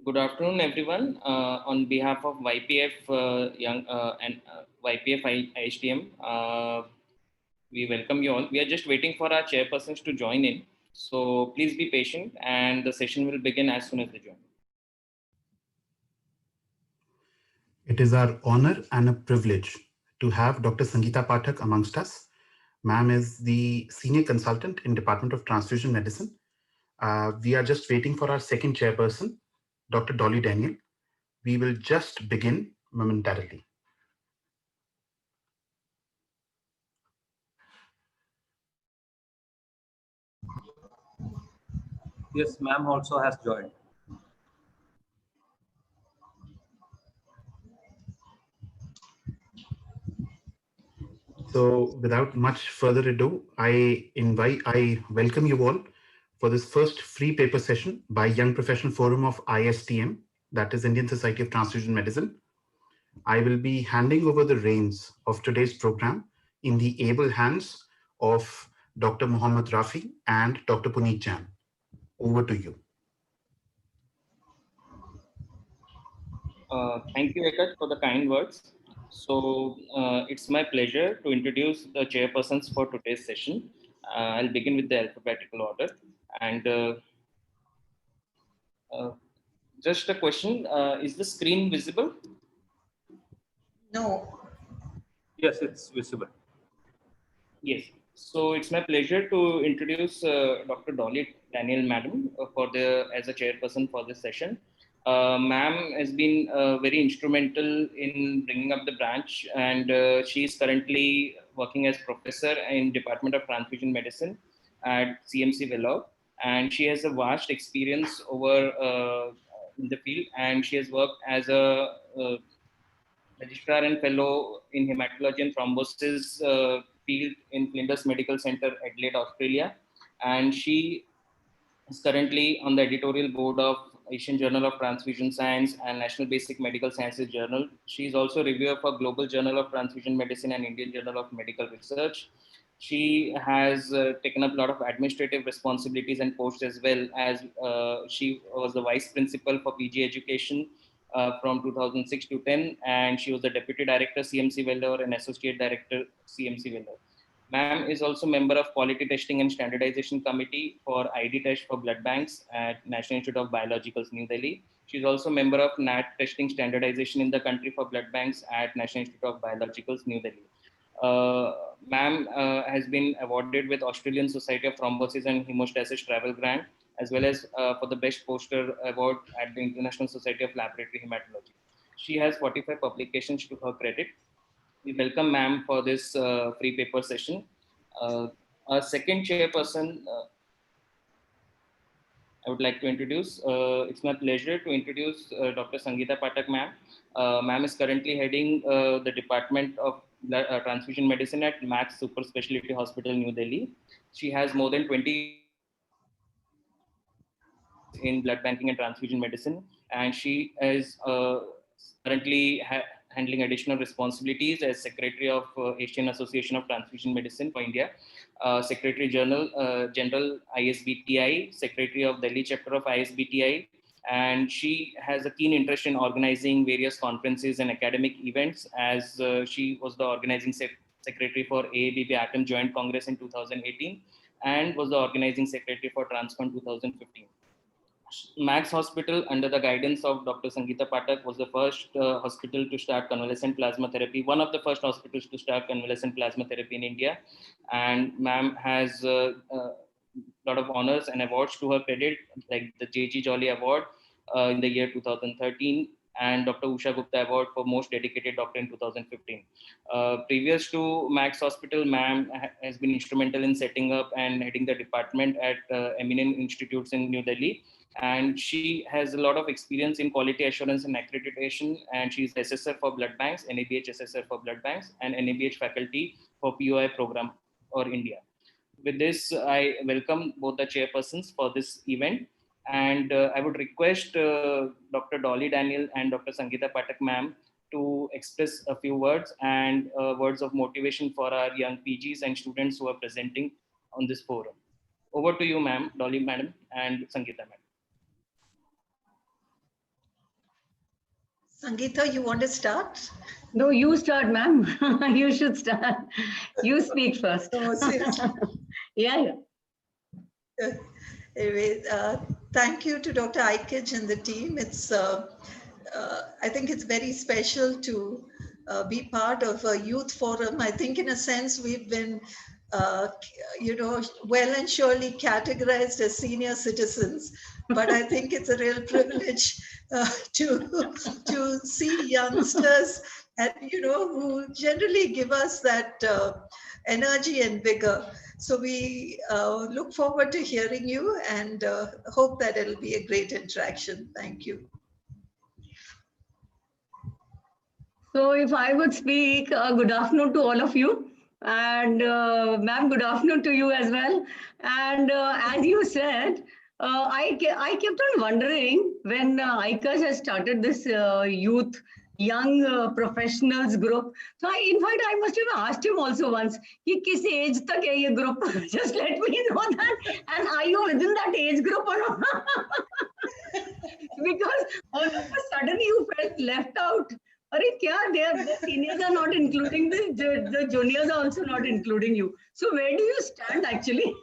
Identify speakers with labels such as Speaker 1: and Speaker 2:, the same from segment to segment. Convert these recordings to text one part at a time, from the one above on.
Speaker 1: Good afternoon, everyone. On behalf of YPF Young and YPF IHTM, we welcome you all. We are just waiting for our chairpersons to join in. So please be patient, and the session will begin as soon as they join.
Speaker 2: It is our honor and a privilege to have Dr. Sangeeta Pathak amongst us. Ma'am is the senior consultant in Department of Transfusion Medicine. We are just waiting for our second chairperson, Dr. Dolly Daniel. We will just begin momentarily.
Speaker 3: Yes, ma'am also has joined.
Speaker 2: So without much further ado, I welcome you all for this first free paper session by Young Professional Forum of ISTM, that is Indian Society of Transfusion Medicine. I will be handing over the reins of today's program in the able hands of Dr. Mohammad Rafi and Dr. Puneet Jan. Over to you.
Speaker 1: Thank you, Ekat, for the kind words. So it's my pleasure to introduce the chairpersons for today's session. I'll begin with the alphabetical order. And just a question, is the screen visible?
Speaker 4: No.
Speaker 3: Yes, it's visible.
Speaker 1: Yes. So it's my pleasure to introduce Dr. Dolly Daniel, Madam, as a chairperson for this session. Ma'am has been very instrumental in bringing up the branch, and she is currently working as professor in Department of Transfusion Medicine at CMC Vellore, and she has a vast experience over in the field, and she has worked as a registrar and fellow in hematology and thrombosis field in Flinders Medical Center, Adelaide, Australia. And she is currently on the editorial board of Asian Journal of Transfusion Science and National Basic Medical Sciences Journal. She is also reviewer for Global Journal of Transfusion Medicine and Indian Journal of Medical Research. She has taken up a lot of administrative responsibilities and posts, as well as she was the vice principal for PG education from 2006 to 10, and she was the deputy director CMC Vellore and associate director CMC Vellore. Ma'am is also member of Quality Testing and Standardization Committee for ID Test for Blood Banks at National Institute of Biologicals, New Delhi. She is also member of NAT Testing Standardization in the country for blood banks at National Institute of Biologicals, New Delhi. Ma'am has been awarded with Australian Society of Thrombosis and Hemostasis Travel Grant, as well as for the Best Poster Award at the International Society of Laboratory Hematology. She has 45 publications to her credit. We welcome ma'am for this free paper session. Our second chairperson, I would like to introduce. It's my pleasure to introduce Dr. Sangeeta Pathak, ma'am. Ma'am is currently heading the Department of Transfusion Medicine at Max Super Specialty Hospital, New Delhi. She has more than 20 in blood banking and transfusion medicine, and she is currently handling additional responsibilities as Secretary of Asian Association of Transfusion Medicine for India, Secretary General ISBTI, Secretary of Delhi Chapter of ISBTI, and she has a keen interest in organizing various conferences and academic events, as she was the organizing secretary for AABB Atom Joint Congress in 2018 and was the organizing secretary for Transcon 2015. Max Hospital, under the guidance of Dr. Sangeeta Pathak, was the first hospital to start convalescent plasma therapy, one of the first hospitals to start convalescent plasma therapy in India. And ma'am has a lot of honors and awards to her credit, like the J.G. Jolly Award in the year 2013 and Dr. Usha Gupta Award for Most Dedicated Doctor in 2015. Previous to Max Hospital, ma'am has been instrumental in setting up and heading the department at eminent institutes in New Delhi, and she has a lot of experience in quality assurance and accreditation, and she's assessor for blood banks, NABH assessor for blood banks, and NABH faculty for POI program for India. With this, I welcome both the chairpersons for this event, and I would request Dr. Dolly Daniel and Dr. Sangeeta Pathak ma'am to express a few words and words of motivation for our young PGs and students who are presenting on this forum. Over to you, ma'am, Dolly madam, and Sangeeta madam.
Speaker 4: Sangeeta, you want to start?
Speaker 5: No, you start, ma'am. You should start. You speak first.
Speaker 4: No, seriously.
Speaker 5: Yeah.
Speaker 4: Anyway, thank you to Dr. Aikaj and the team. I think it's very special to be part of a youth forum. I think in a sense we've been, well and surely categorized as senior citizens, but I think it's a real privilege to see youngsters and, who generally give us that energy and vigor. So we look forward to hearing you and hope that it'll be a great interaction. Thank you.
Speaker 5: So if I would speak, good afternoon to all of you. And ma'am, good afternoon to you as well. And as you said, I kept on wondering when ICAS has started this youth young professionals group. So in fact, I must have asked him also once, कि किस age तक है ये group? Just let me know that. And are you within that age group or not? Because all of a sudden you felt left out. Arey, kya, the seniors are not including the juniors are also not including you. So where do you stand actually?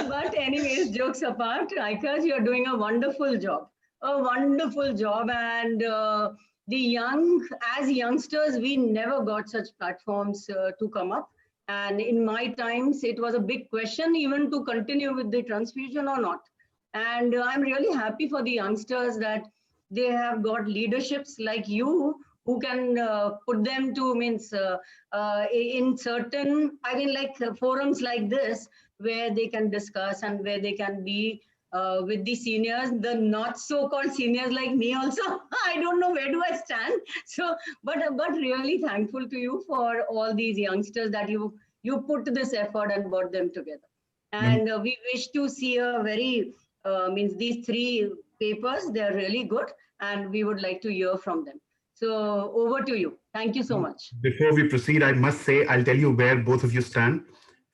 Speaker 5: but anyways, jokes apart, ICAS, you're doing a wonderful job. A wonderful job. And as youngsters, we never got such platforms to come up. And in my times, it was a big question even to continue with the transfusion or not. And I'm really happy for the youngsters that they have got leaderships like you who can put them to in certain, forums like this where they can discuss and where they can be with the seniors, the not so-called seniors like me also. I don't know where do I stand. So, but really thankful to you for all these youngsters that you put this effort and brought them together. And we wish to see a very, these 3 papers, they're really good and we would like to hear from them. So over to you. Thank you so much.
Speaker 2: Before we proceed, I must say, I'll tell you where both of you stand.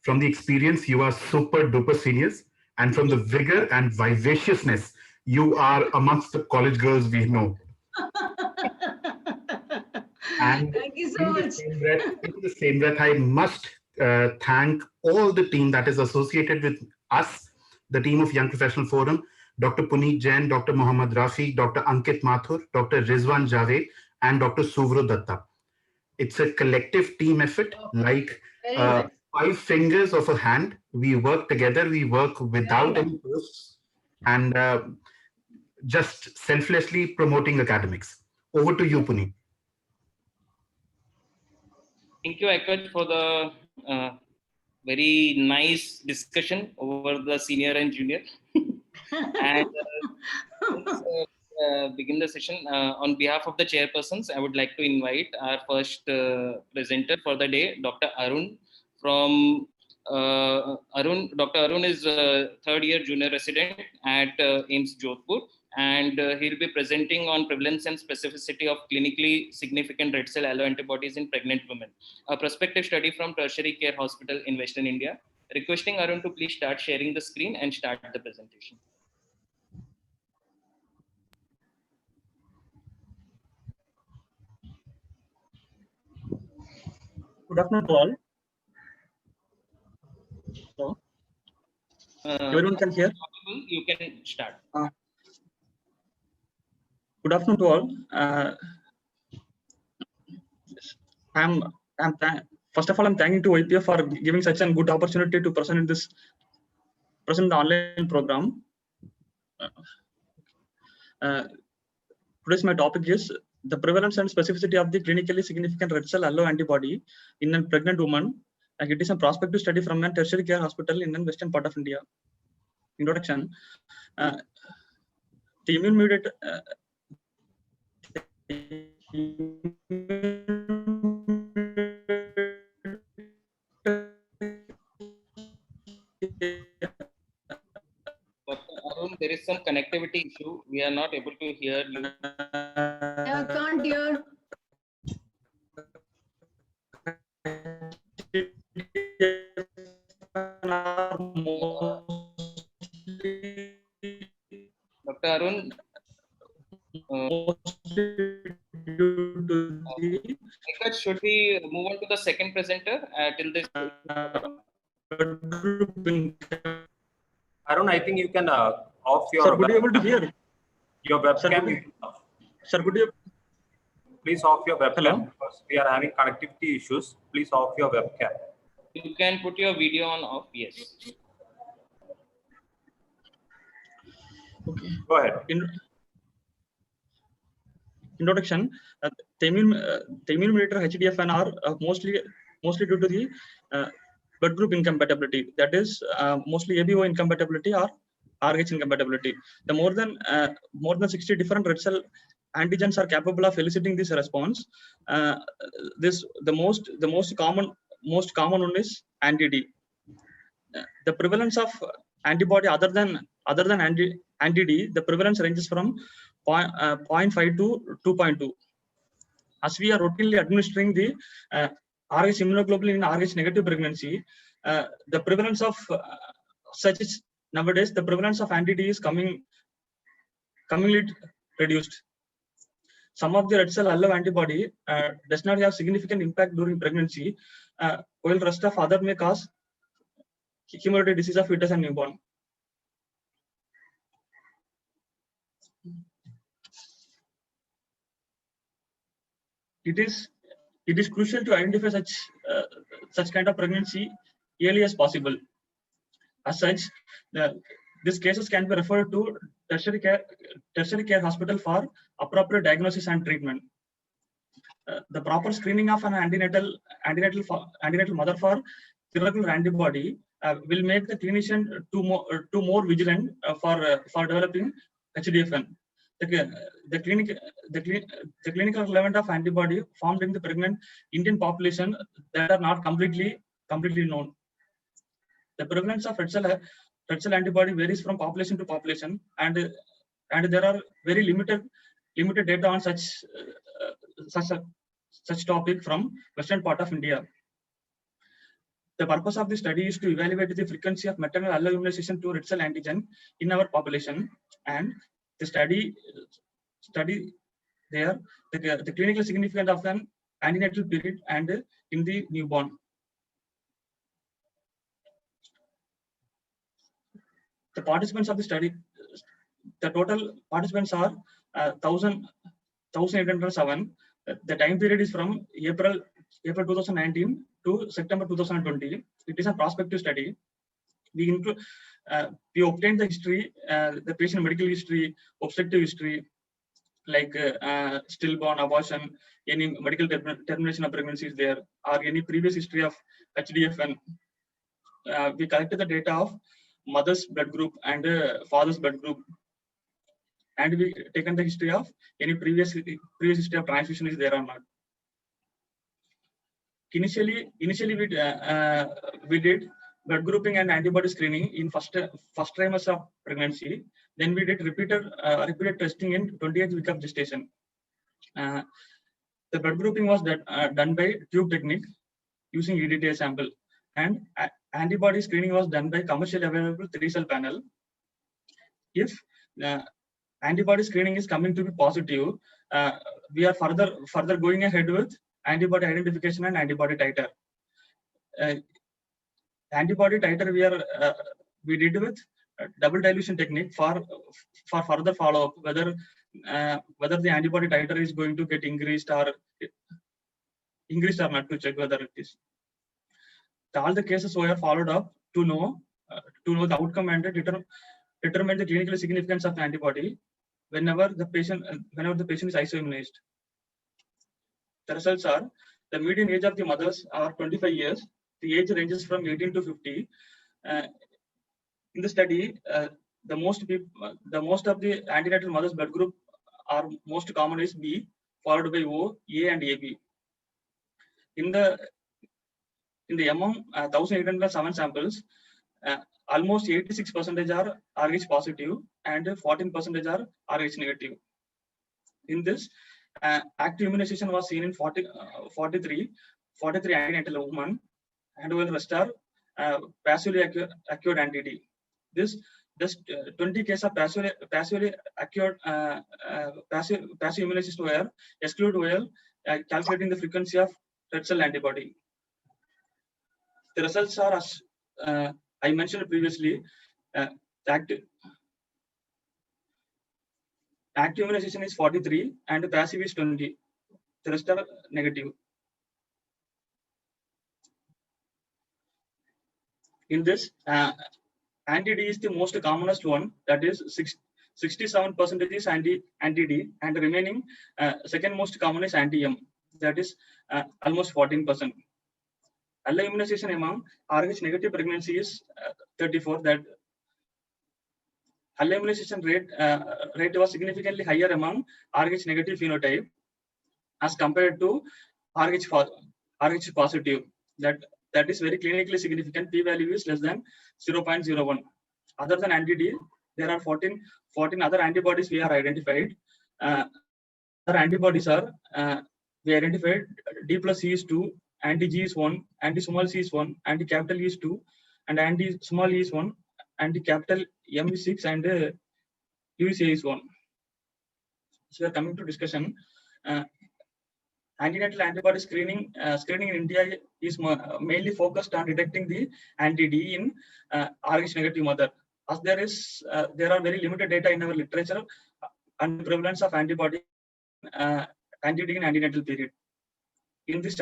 Speaker 2: From the experience, you are super duper seniors. And from the vigor and vivaciousness, you are amongst the college girls we know. And
Speaker 5: thank you so much.
Speaker 2: In the same breath, I must thank all the team that is associated with us, the team of Young Professional Forum, Dr. Puneet Jain, Dr. Mohammad Rafi, Dr. Ankit Mathur, Dr. Rizwan Javed, and Dr. Suvro Datta. It's a collective team effort, like 5 fingers of a hand. We work together, we work without any posts, and just selflessly promoting academics. Over to you, Puneet.
Speaker 1: Thank you, Aikaj, for the very nice discussion over the senior and junior. And let's begin the session. On behalf of the chairpersons, I would like to invite our first presenter for the day, Dr. Arun from Dr. Arun is a 3rd year junior resident at AIIMS Jodhpur, and he'll be presenting on prevalence and specificity of clinically significant red cell alloantibodies in pregnant women, a prospective study from Tertiary Care Hospital in Western India. Requesting Arun to please start sharing the screen and start the presentation.
Speaker 6: Good afternoon to all. So, everyone can hear?
Speaker 1: You can start.
Speaker 6: Good afternoon to all. First of all, I'm thanking to YPF for giving such a good opportunity to present the online program. Today's my topic is the prevalence and specificity of the clinically significant red cell alloantibody in a pregnant woman. It is a prospective study from a tertiary care hospital in the western part of India. Introduction. The immune mediated
Speaker 1: Arun, there is some connectivity issue. We are not able to hear you.
Speaker 5: I can't hear.
Speaker 1: Dr. Arun, should we move on to the second presenter till this?
Speaker 3: Arun, I think you can off your.
Speaker 6: Sir, would you able to hear?
Speaker 3: Your webcam.
Speaker 6: Sir, could you
Speaker 3: please off your webcam?
Speaker 6: Hello?
Speaker 3: Because we are having connectivity issues. Please off your webcam.
Speaker 1: You can put your video on off. Yes.
Speaker 6: Okay.
Speaker 3: Go ahead.
Speaker 6: Introduction. The immune mediator HDFN are mostly due to the blood group incompatibility. That is mostly ABO incompatibility or RH incompatibility. The more than 60 different red cell antigens are capable of eliciting this response. The most common one is anti-D. The prevalence of antibody other than anti-D, the prevalence ranges from 0.5 to 2.2. As we are routinely administering the RH immunoglobulin in RH negative pregnancy, the prevalence of such is nowadays the prevalence of anti-D is commonly reduced. Some of the red cell allo antibody does not have significant impact during pregnancy, while rest of other may cause hemolytic disease of fetus and newborn. It is crucial to identify such kind of pregnancy early as possible. As such, these cases can be referred to tertiary care hospital for appropriate diagnosis and treatment. The proper screening of an antenatal mother for irregular antibody will make the clinician to more vigilant for developing HDFN. The clinical relevant of antibody formed in the pregnant Indian population that are not completely known. The prevalence of red cell antibody varies from population to population, and there are very limited data on such topic from western part of India. The purpose of the study is to evaluate the frequency of maternal alloimmunization to red cell antigen in our population, and the study there the clinical significance of an antenatal period and in the newborn. The participants of the study, the total participants are 1,807. The time period is from April 2019 to September 2020. It is a prospective study. We obtained the history, the patient medical history, obstetric history, like stillborn, abortion, any medical termination of pregnancy is there, or any previous history of HDFN. We collected the data of mother's blood group and father's blood group, and we taken the history of any previous history of transfusion is there or not. Initially we did blood grouping and antibody screening in first trimester of pregnancy. Then we did repeated testing in 28th week of gestation. The blood grouping was done by tube technique using EDTA sample, and antibody screening was done by commercially available 3-cell panel. If antibody screening is coming to be positive, we are further going ahead with antibody identification and antibody titer. Antibody titer we did with double dilution technique for further follow-up, whether the antibody titer is going to get increased or not, to check whether it is. All the cases were followed up to know the outcome and determine the clinical significance of antibody whenever the patient is isoimmunized. The results are: the median age of the mothers are 25 years. The age ranges from 18 to 50. In the study, the most of the antenatal mothers blood group are most common is B, followed by O, A, and AB. In the among 1,807 samples, almost 86% are RH positive and 14% are RH negative. In this, active immunization was seen in 43 antenatal women, and while rest are passively acquired anti-D. This 20 cases of passively acquired passive immunization were excluded while calculating the frequency of red cell antibody. The results are as I mentioned previously. Active immunization is 43 and passive is 20. The rest are negative. In this, anti-D is the most commonest one, that is 67% is anti-D, and the remaining second most common is anti-M, that is almost 14%. Allo immunization among Rh negative pregnancy is 34. That allo immunization rate was significantly higher among Rh negative phenotype as compared to Rh positive. That is very clinically significant. P-value is less than 0.01. Other than anti-D, there are 14 other antibodies we are identified. Other antibodies are we identified D plus E is 2, anti-G is 1, anti-small c is 1, anti-capital E is 2, and anti-small e is 1, anti-capital M is 6, and UCA is 1. So we are coming to discussion. Antenatal antibody screening in India is mainly focused on detecting the anti-D in Rh negative mother. As there are very limited data in our literature on the prevalence of antibody anti-D in antenatal period. In this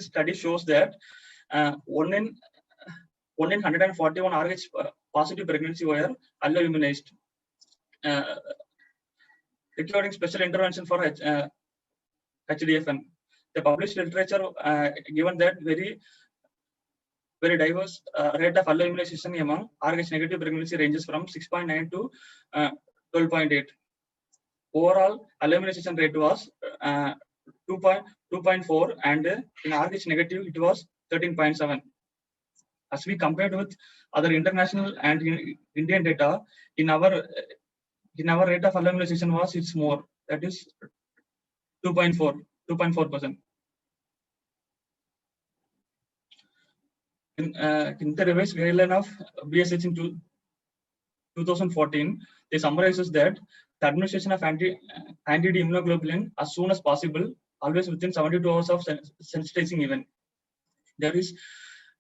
Speaker 6: study shows that 1 in 141 Rh positive pregnancy were allo immunized, requiring special intervention for HDFN. The published literature given that very diverse rate of allo immunization among Rh negative pregnancy ranges from 6.9 to 12.8. Overall, allo immunization rate was 2.4, and in Rh negative it was 13.7. As we compared with other international and Indian data, in our rate of allo immunization it's more, that is 2.4%. In the revised guideline of BSH in 2014, they summarizes that the administration of anti-D immunoglobulin as soon as possible, always within 72 hours of sensitizing event. There is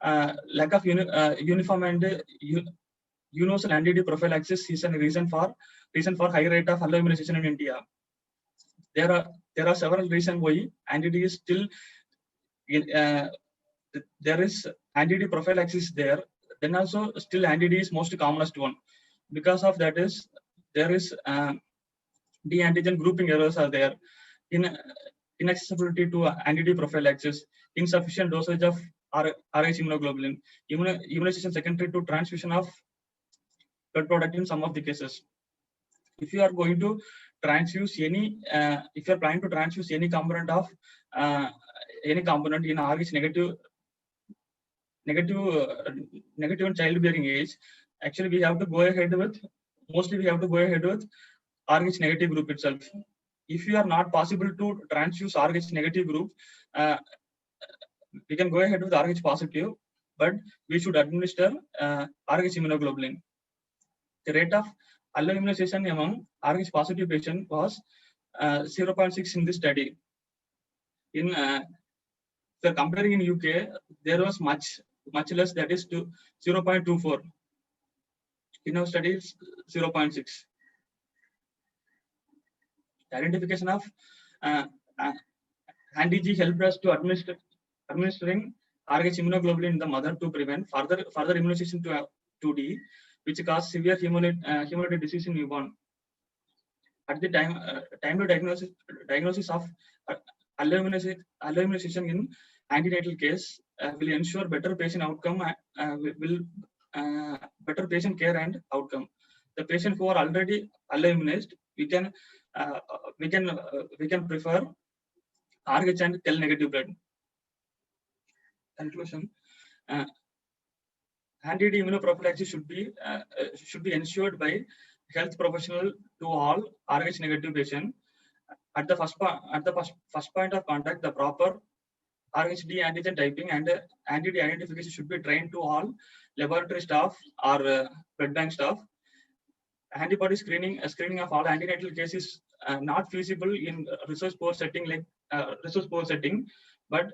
Speaker 6: lack of uniform and universal anti-D prophylaxis is a reason for high rate of allo immunization in India. There are several reasons why anti-D is still there is anti-D prophylaxis there. Then also still anti-D is most commonest one. Because of that is there is D antigen grouping errors are there, inaccessibility to anti-D prophylaxis, insufficient dosage of Rh immunoglobulin, immunization secondary to transfusion of blood product in some of the cases. If you are going to transfuse if you are planning to transfuse any component of in Rh negative in childbearing age, actually we have to go ahead with Rh negative group itself. If you are not possible to transfuse Rh negative group, we can go ahead with Rh positive, but we should administer Rh immunoglobulin. The rate of allo immunization among Rh positive patient was 0.6 in this study. In if you are comparing in UK, there was much less, that is 0.24. In our study, it's 0.6. The identification of anti-G helped us to administering Rh immunoglobulin in the mother to prevent further immunization to D, which cause severe hemolytic disease in newborn. At the time to diagnosis of allo immunization in antenatal case will ensure better patient outcome, better patient care and outcome. The patient who are already allo immunized, we can prefer Rh and Tel negative blood. Conclusion: anti-D immunoprophylaxis should be ensured by health professional to all Rh negative patient. At the first point of contact, the proper Rhd antigen typing and anti-D identification should be trained to all laboratory staff or blood bank staff. Antibody screening of all antenatal cases not feasible in resource poor setting but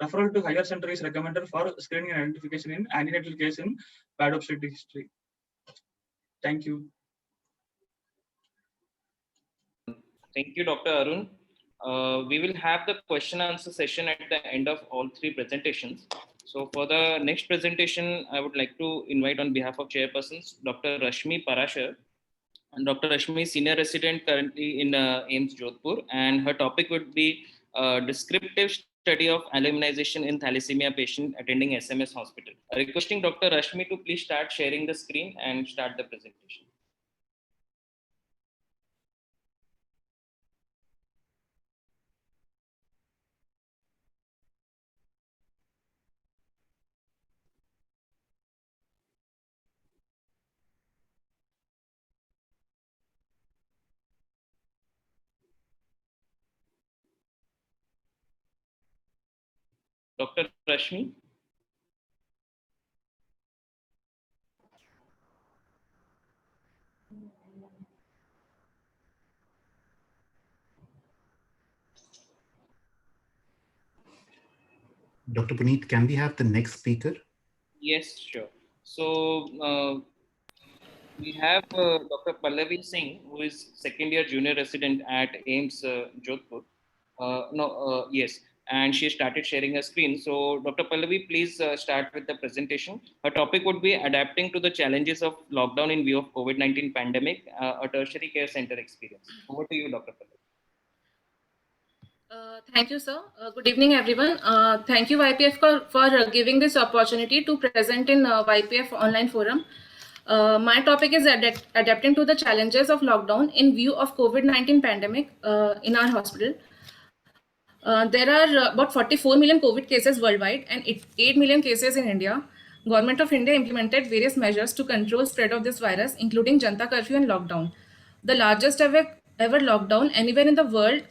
Speaker 6: referral to higher center is recommended for screening and identification in antenatal case in bad obstetric history. Thank you.
Speaker 1: Thank you, Dr. Arun. We will have the question answer session at the end of all three presentations. So for the next presentation, I would like to invite on behalf of chairpersons, Dr. Rashmi Parashar. And Dr. Rashmi is senior resident currently in AIIMS Jodhpur, and her topic would be descriptive study of alloimmunization in thalassemia patient attending SMS hospital. Requesting Dr. Rashmi to please start sharing the screen and start the presentation. Dr. Rashmi.
Speaker 2: Dr. Puneet, can we have the next speaker?
Speaker 1: Yes, sure. So we have Dr. Pallavi Singh, who is second year junior resident at AIIMS Jodhpur. Yes, and she started sharing her screen. So Dr. Pallavi, please start with the presentation. Her topic would be adapting to the challenges of lockdown in view of COVID-19 pandemic, a tertiary care center experience. Over to you, Dr. Pallavi.
Speaker 7: Thank you, sir. Good evening, everyone. Thank you, YPF, for giving this opportunity to present in YPF online forum. My topic is adapting to the challenges of lockdown in view of COVID-19 pandemic in our hospital. There are about 44 million COVID cases worldwide and 8 million cases in India. Government of India implemented various measures to control spread of this virus, including Janta curfew and lockdown. The largest ever lockdown anywhere in the world,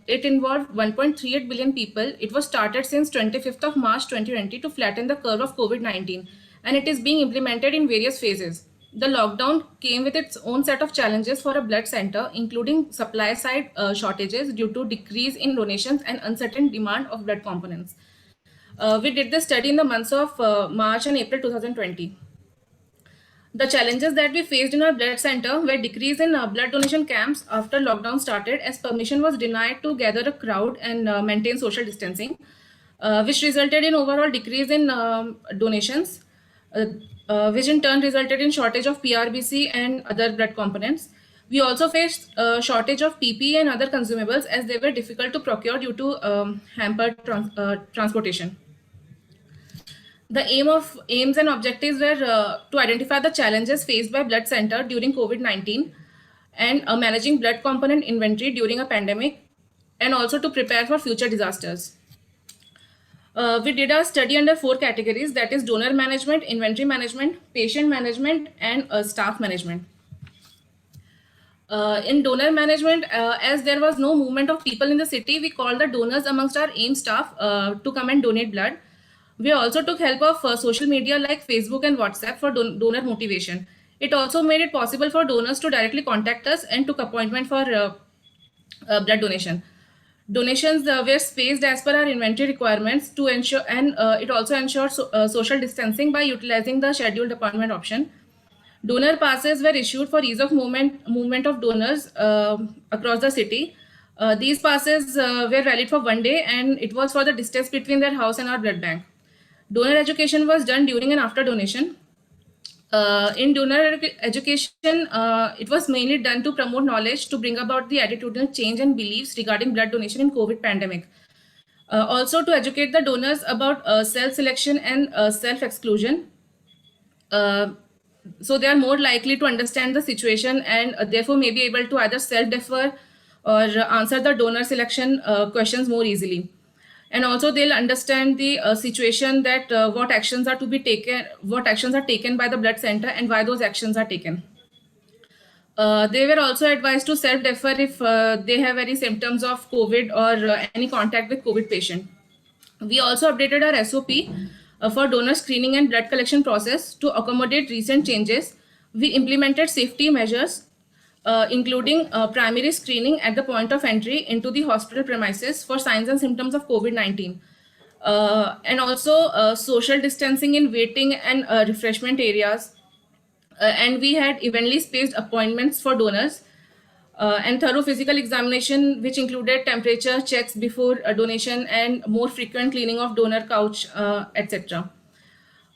Speaker 7: it involved 1.38 billion people. It was started since 25th of March 2020 to flatten the curve of COVID-19, and it is being implemented in various phases. The lockdown came with its own set of challenges for a blood center, including supply side shortages due to decrease in donations and uncertain demand of blood components. We did this study in the months of March and April 2020. The challenges that we faced in our blood center were decrease in blood donation camps after lockdown started, as permission was denied to gather a crowd and maintain social distancing, which resulted in overall decrease in donations, which in turn resulted in shortage of PRBC and other blood components. We also faced a shortage of PPE and other consumables, as they were difficult to procure due to hampered transportation. The aims and objectives were to identify the challenges faced by blood center during COVID-19 and managing blood component inventory during a pandemic, and also to prepare for future disasters. We did a study under 4 categories, that is donor management, inventory management, patient management, and staff management. In donor management, as there was no movement of people in the city, we called the donors amongst our AIIMS staff to come and donate blood. We also took help of social media like Facebook and WhatsApp for donor motivation. It also made it possible for donors to directly contact us and took appointment for blood donation. Donations were spaced as per our inventory requirements to ensure, and it also ensured social distancing by utilizing the scheduled appointment option. Donor passes were issued for ease of movement of donors across the city. These passes were valid for 1 day, and it was for the distance between their house and our blood bank. Donor education was done during and after donation. In donor education, it was mainly done to promote knowledge to bring about the attitudinal change and beliefs regarding blood donation in COVID pandemic. Also to educate the donors about self-selection and self-exclusion. So they are more likely to understand the situation and therefore may be able to either self-defer or answer the donor selection questions more easily. And also they'll understand the situation, that what actions are taken by the blood center and why those actions are taken. They were also advised to self-defer if they have any symptoms of COVID or any contact with COVID patient. We also updated our SOP for donor screening and blood collection process to accommodate recent changes. We implemented safety measures including primary screening at the point of entry into the hospital premises for signs and symptoms of COVID-19. And also social distancing in waiting and refreshment areas. And we had evenly spaced appointments for donors and thorough physical examination, which included temperature checks before donation and more frequent cleaning of donor couch, etc.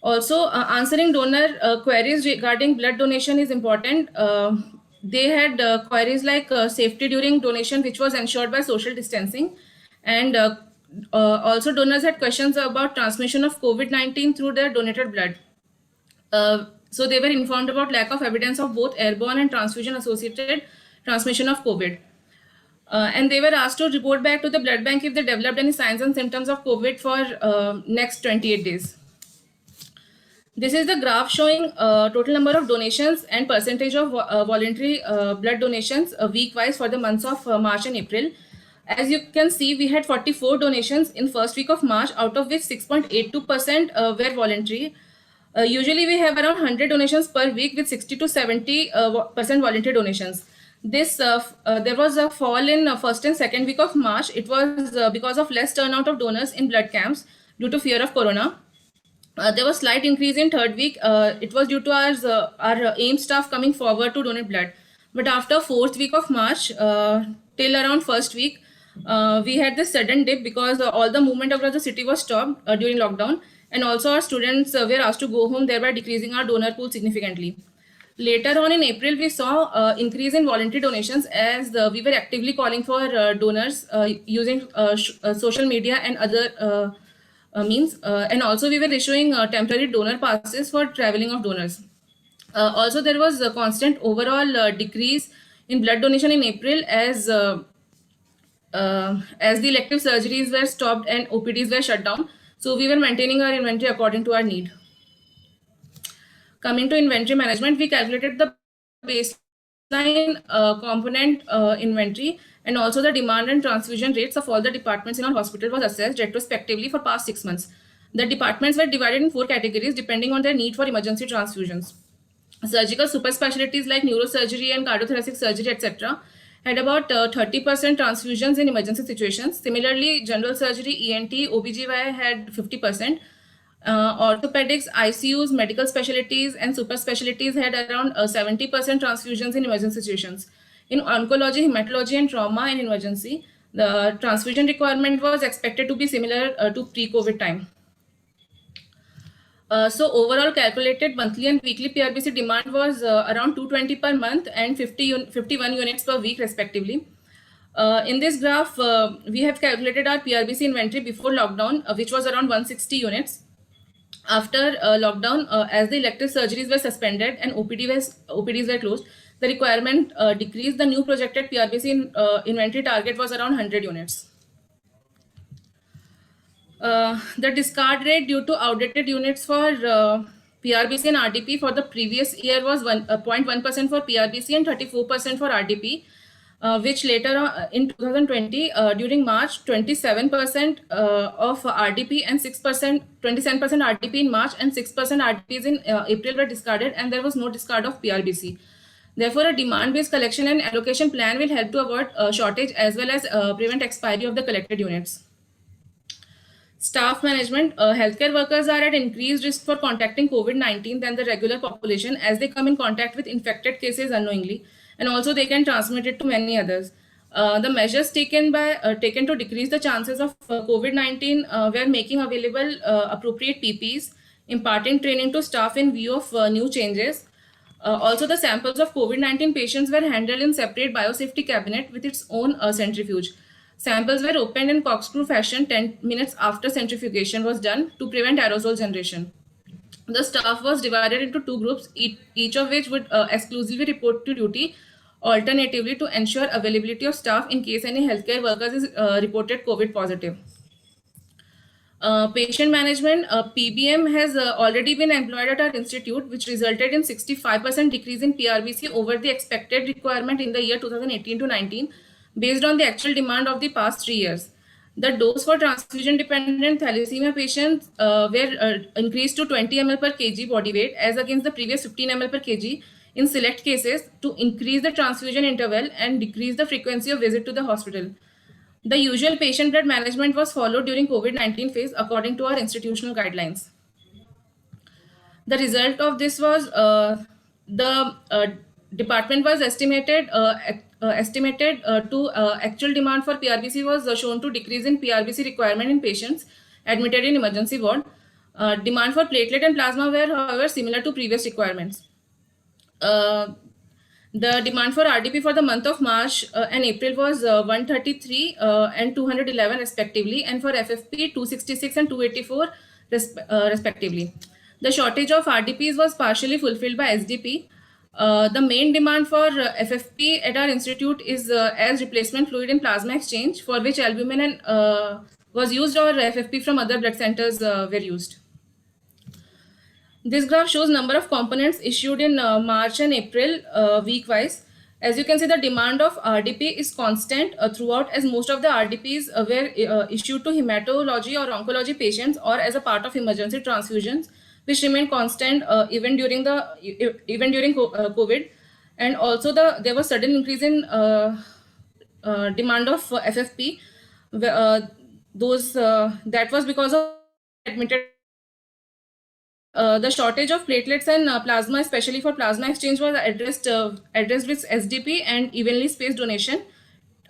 Speaker 7: Also, answering donor queries regarding blood donation is important. They had queries like safety during donation, which was ensured by social distancing. And also donors had questions about transmission of COVID-19 through their donated blood. So they were informed about lack of evidence of both airborne and transfusion-associated transmission of COVID. And they were asked to report back to the blood bank if they developed any signs and symptoms of COVID for next 28 days. This is the graph showing total number of donations and percentage of voluntary blood donations week-wise for the months of March and April. As you can see, we had 44 donations in first week of March, out of which 6.82% were voluntary. Usually we have around 100 donations per week with 60 to 70% voluntary donations. This there was a fall in first and second week of March. It was because of less turnout of donors in blood camps due to fear of corona. There was slight increase in third week. It was due to our AIM staff coming forward to donate blood. But after fourth week of March till around first week, we had this sudden dip because all the movement across the city was stopped during lockdown, and also our students were asked to go home, thereby decreasing our donor pool significantly. Later on in April, we saw increase in voluntary donations as we were actively calling for donors using social media and other means. And also we were issuing temporary donor passes for traveling of donors. Also, there was a constant overall decrease in blood donation in April as the elective surgeries were stopped and OPDs were shut down. So we were maintaining our inventory according to our need. Coming to inventory management, we calculated the baseline component inventory, and also the demand and transfusion rates of all the departments in our hospital was assessed retrospectively for past 6 months. The departments were divided in 4 categories depending on their need for emergency transfusions. Surgical super specialties like neurosurgery and cardiothoracic surgery, etc., had about 30% transfusions in emergency situations. Similarly, general surgery, ENT, OBGYN had 50%. Orthopedics, ICUs, medical specialties, and super specialties had around 70% transfusions in emergency situations. In oncology, hematology, and trauma in emergency, the transfusion requirement was expected to be similar to pre-COVID time. So overall calculated monthly and weekly PRBC demand was around 220 per month and 51 units per week respectively. In this graph, we have calculated our PRBC inventory before lockdown, which was around 160 units. After lockdown, as the elective surgeries were suspended and OPDs were closed, the requirement decreased. The new projected PRBC inventory target was around 100 units. The discard rate due to outdated units for PRBC and RDP for the previous year was 0.1% for PRBC and 34% for RDP, which later in 2020, during March, 27% of RDP and 27% RDP in March and 6% RDPs in April were discarded, and there was no discard of PRBC. Therefore, a demand-based collection and allocation plan will help to avoid shortage as well as prevent expiry of the collected units. Staff management, healthcare workers are at increased risk for contacting COVID-19 than the regular population as they come in contact with infected cases unknowingly, and also they can transmit it to many others. The measures taken to decrease the chances of COVID-19 were making available appropriate PPEs, imparting training to staff in view of new changes. Also, the samples of COVID-19 patients were handled in separate biosafety cabinet with its own centrifuge. Samples were opened in corkscrew fashion 10 minutes after centrifugation was done to prevent aerosol generation. The staff was divided into 2 groups, each of which would exclusively report to duty alternatively to ensure availability of staff in case any healthcare workers is reported COVID positive. Patient management, PBM has already been employed at our institute, which resulted in 65% decrease in PRBC over the expected requirement in the year 2018 to 19, based on the actual demand of the past 3 years. The dose for transfusion-dependent thalassemia patients were increased to 20 ml per kg body weight as against the previous 15 ml per kg in select cases to increase the transfusion interval and decrease the frequency of visit to the hospital. The usual patient blood management was followed during COVID-19 phase according to our institutional guidelines. The result of this was the department was estimated to actual demand for PRBC was shown to decrease in PRBC requirement in patients admitted in emergency ward. Demand for platelet and plasma were, however, similar to previous requirements. The demand for RDP for the month of March and April was 133 and 211 respectively, and for FFP 266 and 284 respectively. The shortage of RDPs was partially fulfilled by SDP. The main demand for FFP at our institute is as replacement fluid in plasma exchange, for which albumin was used, or FFP from other blood centers were used. This graph shows number of components issued in March and April week-wise. As you can see, the demand of RDP is constant throughout, as most of the RDPs were issued to hematology or oncology patients or as a part of emergency transfusions, which remained constant even during COVID. And also there was sudden increase in demand of FFP. That was because of admitted. The shortage of platelets and plasma, especially for plasma exchange, was addressed with SDP and evenly spaced donation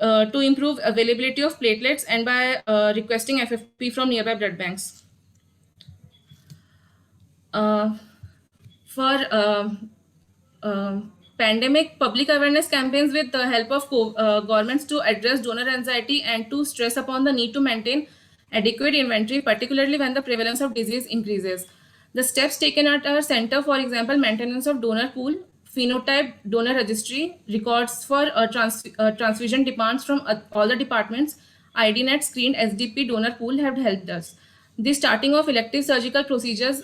Speaker 7: to improve availability of platelets and by requesting FFP from nearby blood banks. For pandemic public awareness campaigns with the help of governments to address donor anxiety and to stress upon the need to maintain adequate inventory, particularly when the prevalence of disease increases. The steps taken at our center, for example, maintenance of donor pool, phenotype donor registry, records for transfusion demands from all the departments, IDNet screened SDP donor pool have helped us. The starting of elective surgical procedures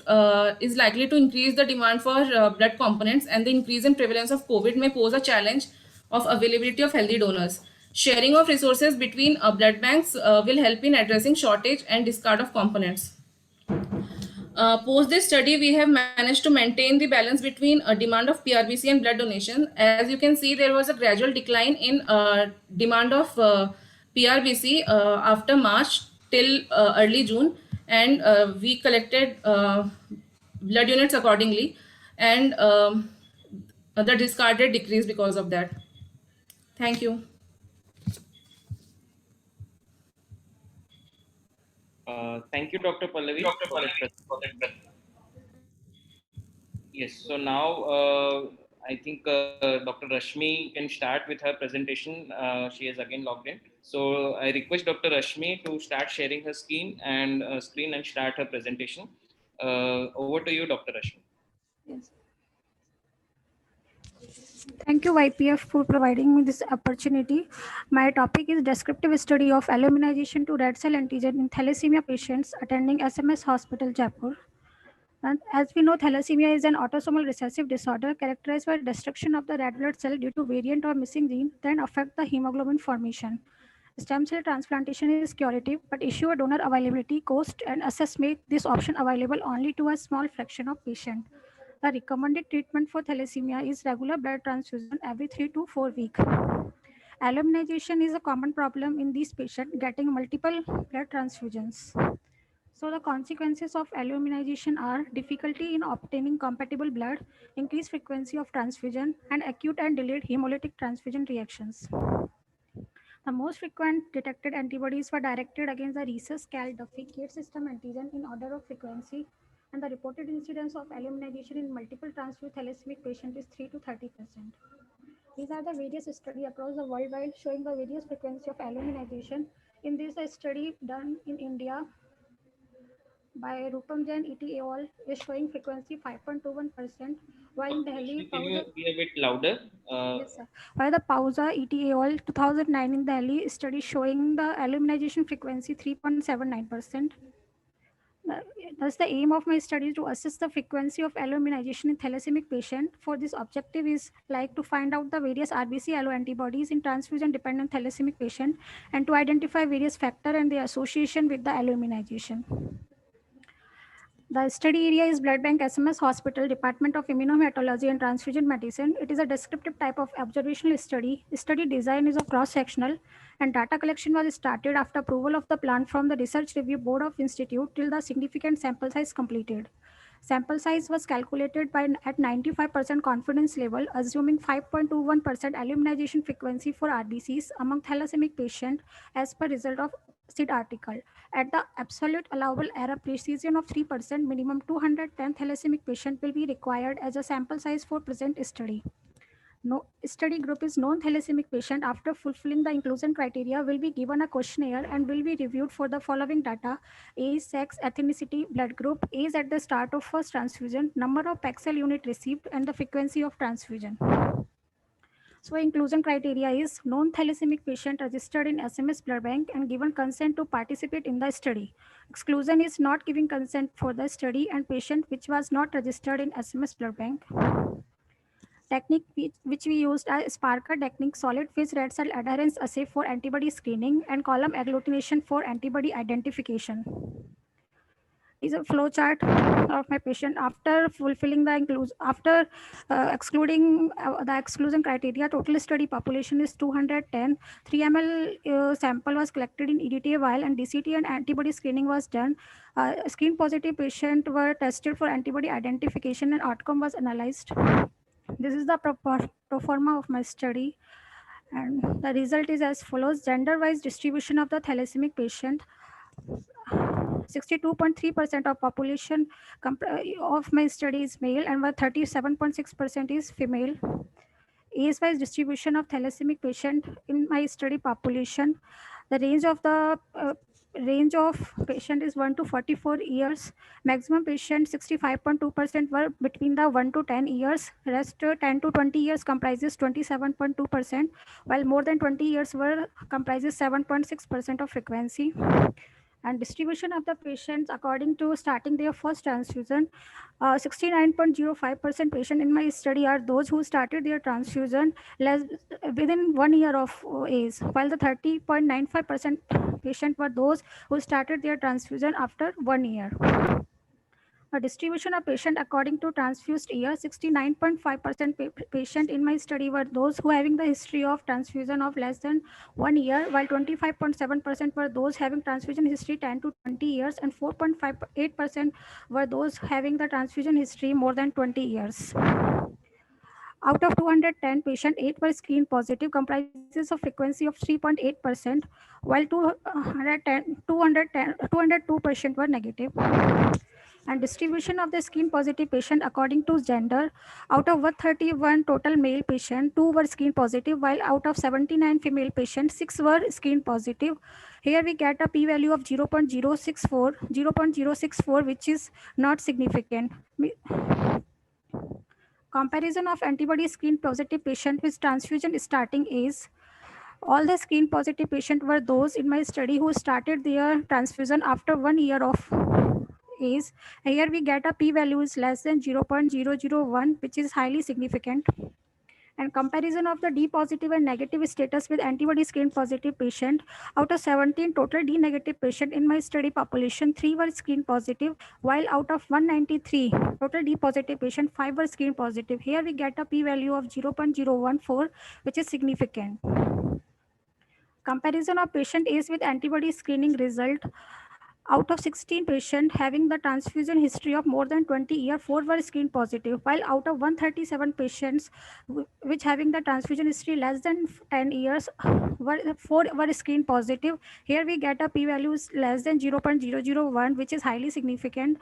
Speaker 7: is likely to increase the demand for blood components, and the increase in prevalence of COVID may pose a challenge of availability of healthy donors. Sharing of resources between blood banks will help in addressing shortage and discard of components. Post this study, we have managed to maintain the balance between demand of PRBC and blood donation. As you can see, there was a gradual decline in demand of PRBC after March till early June, and we collected blood units accordingly, and the discarded decreased because of that. Thank you.
Speaker 1: Thank you, Dr. Pallavi. Yes, so now I think Dr. Rashmi can start with her presentation. She has again logged in. So I request Dr. Rashmi to start sharing her screen and start her presentation. Over to you, Dr. Rashmi.
Speaker 8: Yes. Thank you, YPF, for providing me this opportunity. My topic is descriptive study of alloimmunization to red cell antigen in thalassemia patients attending SMS Hospital, Jaipur. And as we know, thalassemia is an autosomal recessive disorder characterized by destruction of the red blood cell due to variant or missing gene that affect the hemoglobin formation. Stem cell transplantation is curative, but issue a donor availability, cost, and access make this option available only to a small fraction of patients. The recommended treatment for thalassemia is regular blood transfusion every 3 to 4 weeks. Alloimmunization is a common problem in these patients getting multiple blood transfusions. So the consequences of alloimmunization are difficulty in obtaining compatible blood, increased frequency of transfusion, and acute and delayed hemolytic transfusion reactions. The most frequent detected antibodies were directed against the rhesus, cal, Duffy, gate system antigen in order of frequency, and the reported incidence of alloimmunization in multiple transfused thalassemia patients is 3 to 30%. These are the various studies across the worldwide showing the various frequency of alloimmunization. In this study done in India by Rupam Jain et al. Is showing frequency 5.21%, while in Delhi,
Speaker 1: can you be a bit louder?
Speaker 8: Yes, sir. While the Pauza et al. 2009 in Delhi study showing the alloimmunization frequency 3.79%. Thus, the aim of my study is to assess the frequency of alloimmunization in thalassemic patient. For this objective is like to find out the various RBC alloantibodies in transfusion-dependent thalassemic patient and to identify various factors and their association with the alloimmunization. The study area is Blood Bank SMS Hospital, Department of Immunohematology and Transfusion Medicine. It is a descriptive type of observational study. The study design is a cross-sectional, and data collection was started after approval of the plan from the Research Review Board of Institute till the significant sample size completed. Sample size was calculated at 95% confidence level, assuming 5.21% aluminization frequency for RBCs among thalassaemic patients as per result of SID article. At the absolute allowable error precision of 3%, minimum 210 thalassaemic patient will be required as a sample size for present study. No study group is non-thalassaemic patient after fulfilling the inclusion criteria will be given a questionnaire and will be reviewed for the following data: age, sex, ethnicity, blood group, age at the start of first transfusion, number of Paxil unit received, and the frequency of transfusion. So inclusion criteria is non-thalassaemic patient registered in SMS blood bank and given consent to participate in the study. Exclusion is not giving consent for the study and patient which was not registered in SMS blood bank. Technique which we used as Sparker technique, solid phase red cell adherence assay for antibody screening and column agglutination for antibody identification. Is a flow chart of my patient after fulfilling the excluding the exclusion criteria. Total study population is 210. 3 ml sample was collected in EDTA vial and DCT and antibody screening was done. Screen positive patient were tested for antibody identification and outcome was analyzed. This is the pro forma of my study, and the result is as follows: gender-wise distribution of the thalassaemic patient. 62.3% of population of my study is male and 37.6% is female. Age-wise distribution of thalassaemic patient in my study population. The range of patient is 1 to 44 years. Maximum patient 65.2% were between the 1 to 10 years. Rest 10 to 20 years comprises 27.2%, while more than 20 years were comprises 7.6% of frequency. And distribution of the patients according to starting their first transfusion. 69.05% patient in my study are those who started their transfusion within 1 year of age, while the 30.95% patient were those who started their transfusion after 1 year. A distribution of patient according to transfused year. 69.5% patient in my study were those who having the history of transfusion of less than 1 year, while 25.7% were those having transfusion history 10 to 20 years, and 4.58% were those having the transfusion history more than 20 years. Out of 210 patients, 8 were screen positive, comprises of frequency of 3.8%, while 202 patients were negative. And distribution of the screen positive patient according to gender. Out of 131 total male patient, 2 were screen positive, while out of 79 female patients, 6 were screen positive. Here we get a p-value of 0.064, which is not significant. Comparison of antibody screen positive patient with transfusion starting age. All the screen positive patients were those in my study who started their transfusion after 1 year of age. Here we get a p-value is less than 0.001, which is highly significant. And comparison of the D positive and negative status with antibody screen positive patient. Out of 17 total D negative patient in my study population, 3 were screen positive, while out of 193 total D positive patient, 5 were screen positive. Here we get a p-value of 0.014, which is significant. Comparison of patient age with antibody screening result. Out of 16 patients having the transfusion history of more than 20 years, 4 were screen positive, while out of 137 patients which having the transfusion history less than 10 years, 4 were screen positive. Here we get a p-value less than 0.001, which is highly significant.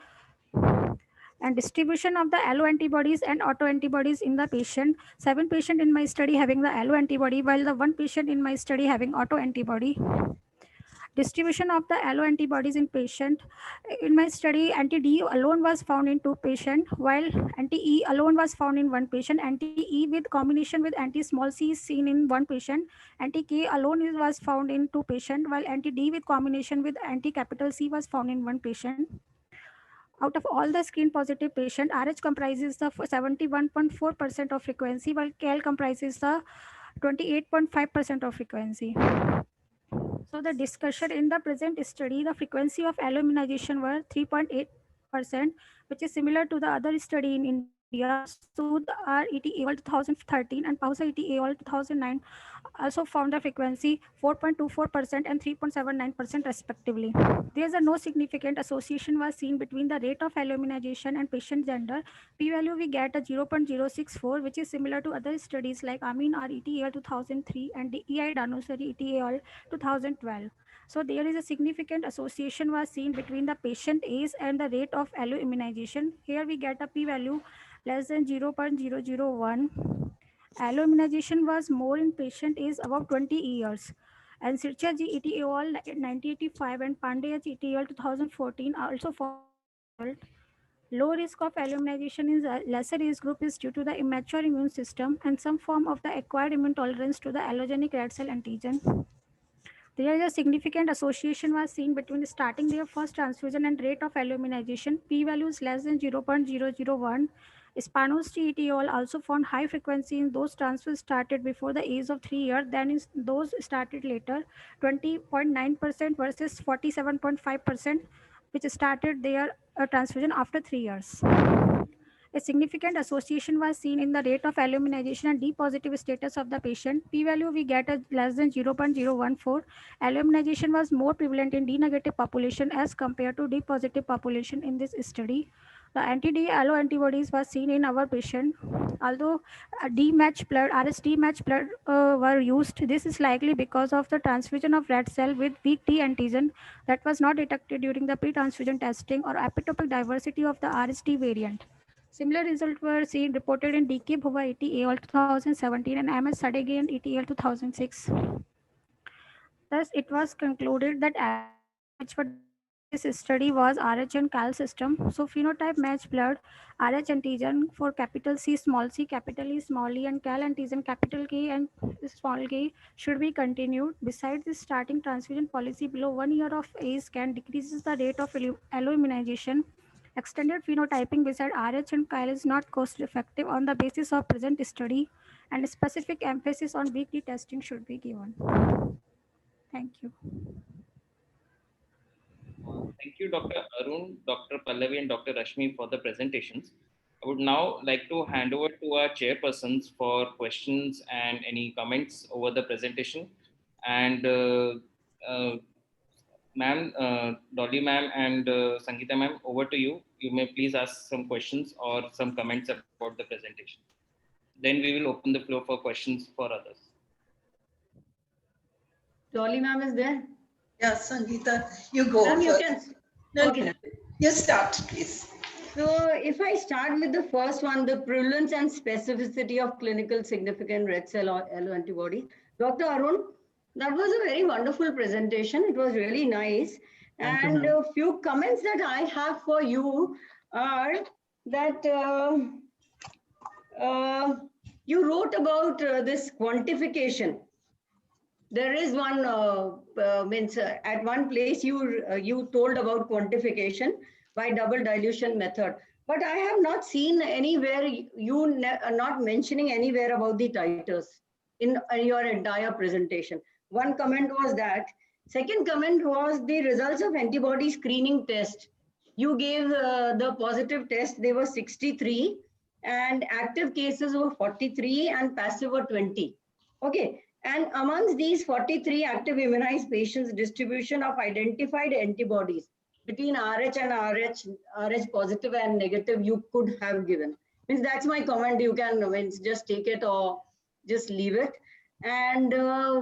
Speaker 8: And distribution of the alloantibodies and autoantibodies in the patient. 7 patients in my study having the alloantibody, while the 1 patient in my study having autoantibody. Distribution of the alloantibodies in patient. In my study, anti-D alone was found in 2 patients, while anti-E alone was found in 1 patient. Anti-E with combination with anti-small c is seen in 1 patient. Anti-K alone was found in 2 patients, while anti-D with combination with anti-capital C was found in 1 patient. Out of all the screen positive patient, RH comprises the 71.4% of frequency, while KL comprises the 28.5% of frequency. So the discussion in the present study, the frequency of alloimmunization were 3.8 which is similar to the other study in India, Sood RET AOL 2013 and Pausa ET AOL 2009 also found the frequency 4.24% and 3.79% respectively. There is a no significant association was seen between the rate of alloimmunization and patient gender. P-value we get a 0.064, which is similar to other studies like Amin RET AOL 2003 and DEI Danusari ET AOL 2012. So there is a significant association was seen between the patient age and the rate of alloimmunization. Here we get a p-value less than 0.001. Alloimmunization was more in patient age above 20 years. And Sircha ji ET AOL 1985 and Pandey ji ET AOL 2014 also found result. Low risk of alloimmunization in the lesser age group is due to the immature immune system and some form of the acquired immune tolerance to the allogenic red cell antigen. There is a significant association was seen between starting their first transfusion and rate of alloimmunization. P-values less than 0.001. Spanos et al. Also found high frequency in those transfers started before the age of 3 years than in those started later, 20.9% versus 47.5%, which started their transfusion after 3 years. A significant association was seen in the rate of alloimmunization and D positive status of the patient. P-value we get a less than 0.014. Alloimmunization was more prevalent in D negative population as compared to D positive population in this study. The anti-D allo antibodies were seen in our patient. Although D-match blood, RSD match blood were used, this is likely because of the transfusion of red cell with weak D antigen that was not detected during the pre-transfusion testing or epitopic diversity of the RSD variant. Similar results were seen reported in DK Bhuva ET AOL 2017 and MS Sadegan ET AOL 2006. Thus, it was concluded that which for this study was RH and Cal system. So, phenotype match blood, RH antigen for capital C, capital E, small e, and Cal antigen capital K and small k should be continued. Besides this, starting transfusion policy below 1 year of age can decreases the rate of alloimmunization. Extended phenotyping beside RH and Kyle is not cost effective on the basis of present study, and specific emphasis on weekly testing should be given. Thank you.
Speaker 1: Thank you, Dr. Arun, Dr. Pallavi, and Dr. Rashmi for the presentations. I would now like to hand over to our chairpersons for questions and any comments over the presentation. And ma'am, Dolly ma'am and Sangeeta ma'am, over to you. You may please ask some questions or some comments about the presentation. Then we will open the floor for questions for others.
Speaker 5: Dolly ma'am is there?
Speaker 4: Yeah, Sangeeta, you go.
Speaker 5: Ma'am, you can.
Speaker 4: No,
Speaker 5: Okay.
Speaker 4: You start, please.
Speaker 5: So if I start with the first one, the prevalence and specificity of clinical significant red cell or allo antibody. Dr. Arun, that was a very wonderful presentation. It was really nice. And a few comments that I have for you are that you wrote about this quantification. There is one at one place you told about quantification by double dilution method, but I have not seen anywhere you not mentioning anywhere about the titers in your entire presentation. One comment was that. Second comment was the results of antibody screening test. You gave the positive test, they were 63 and active cases were 43 and passive were 20. Okay. And amongst these 43 active immunized patients, distribution of identified antibodies between RH and RH positive and negative, you could have given. Means that's my comment. You can just take it or just leave it. And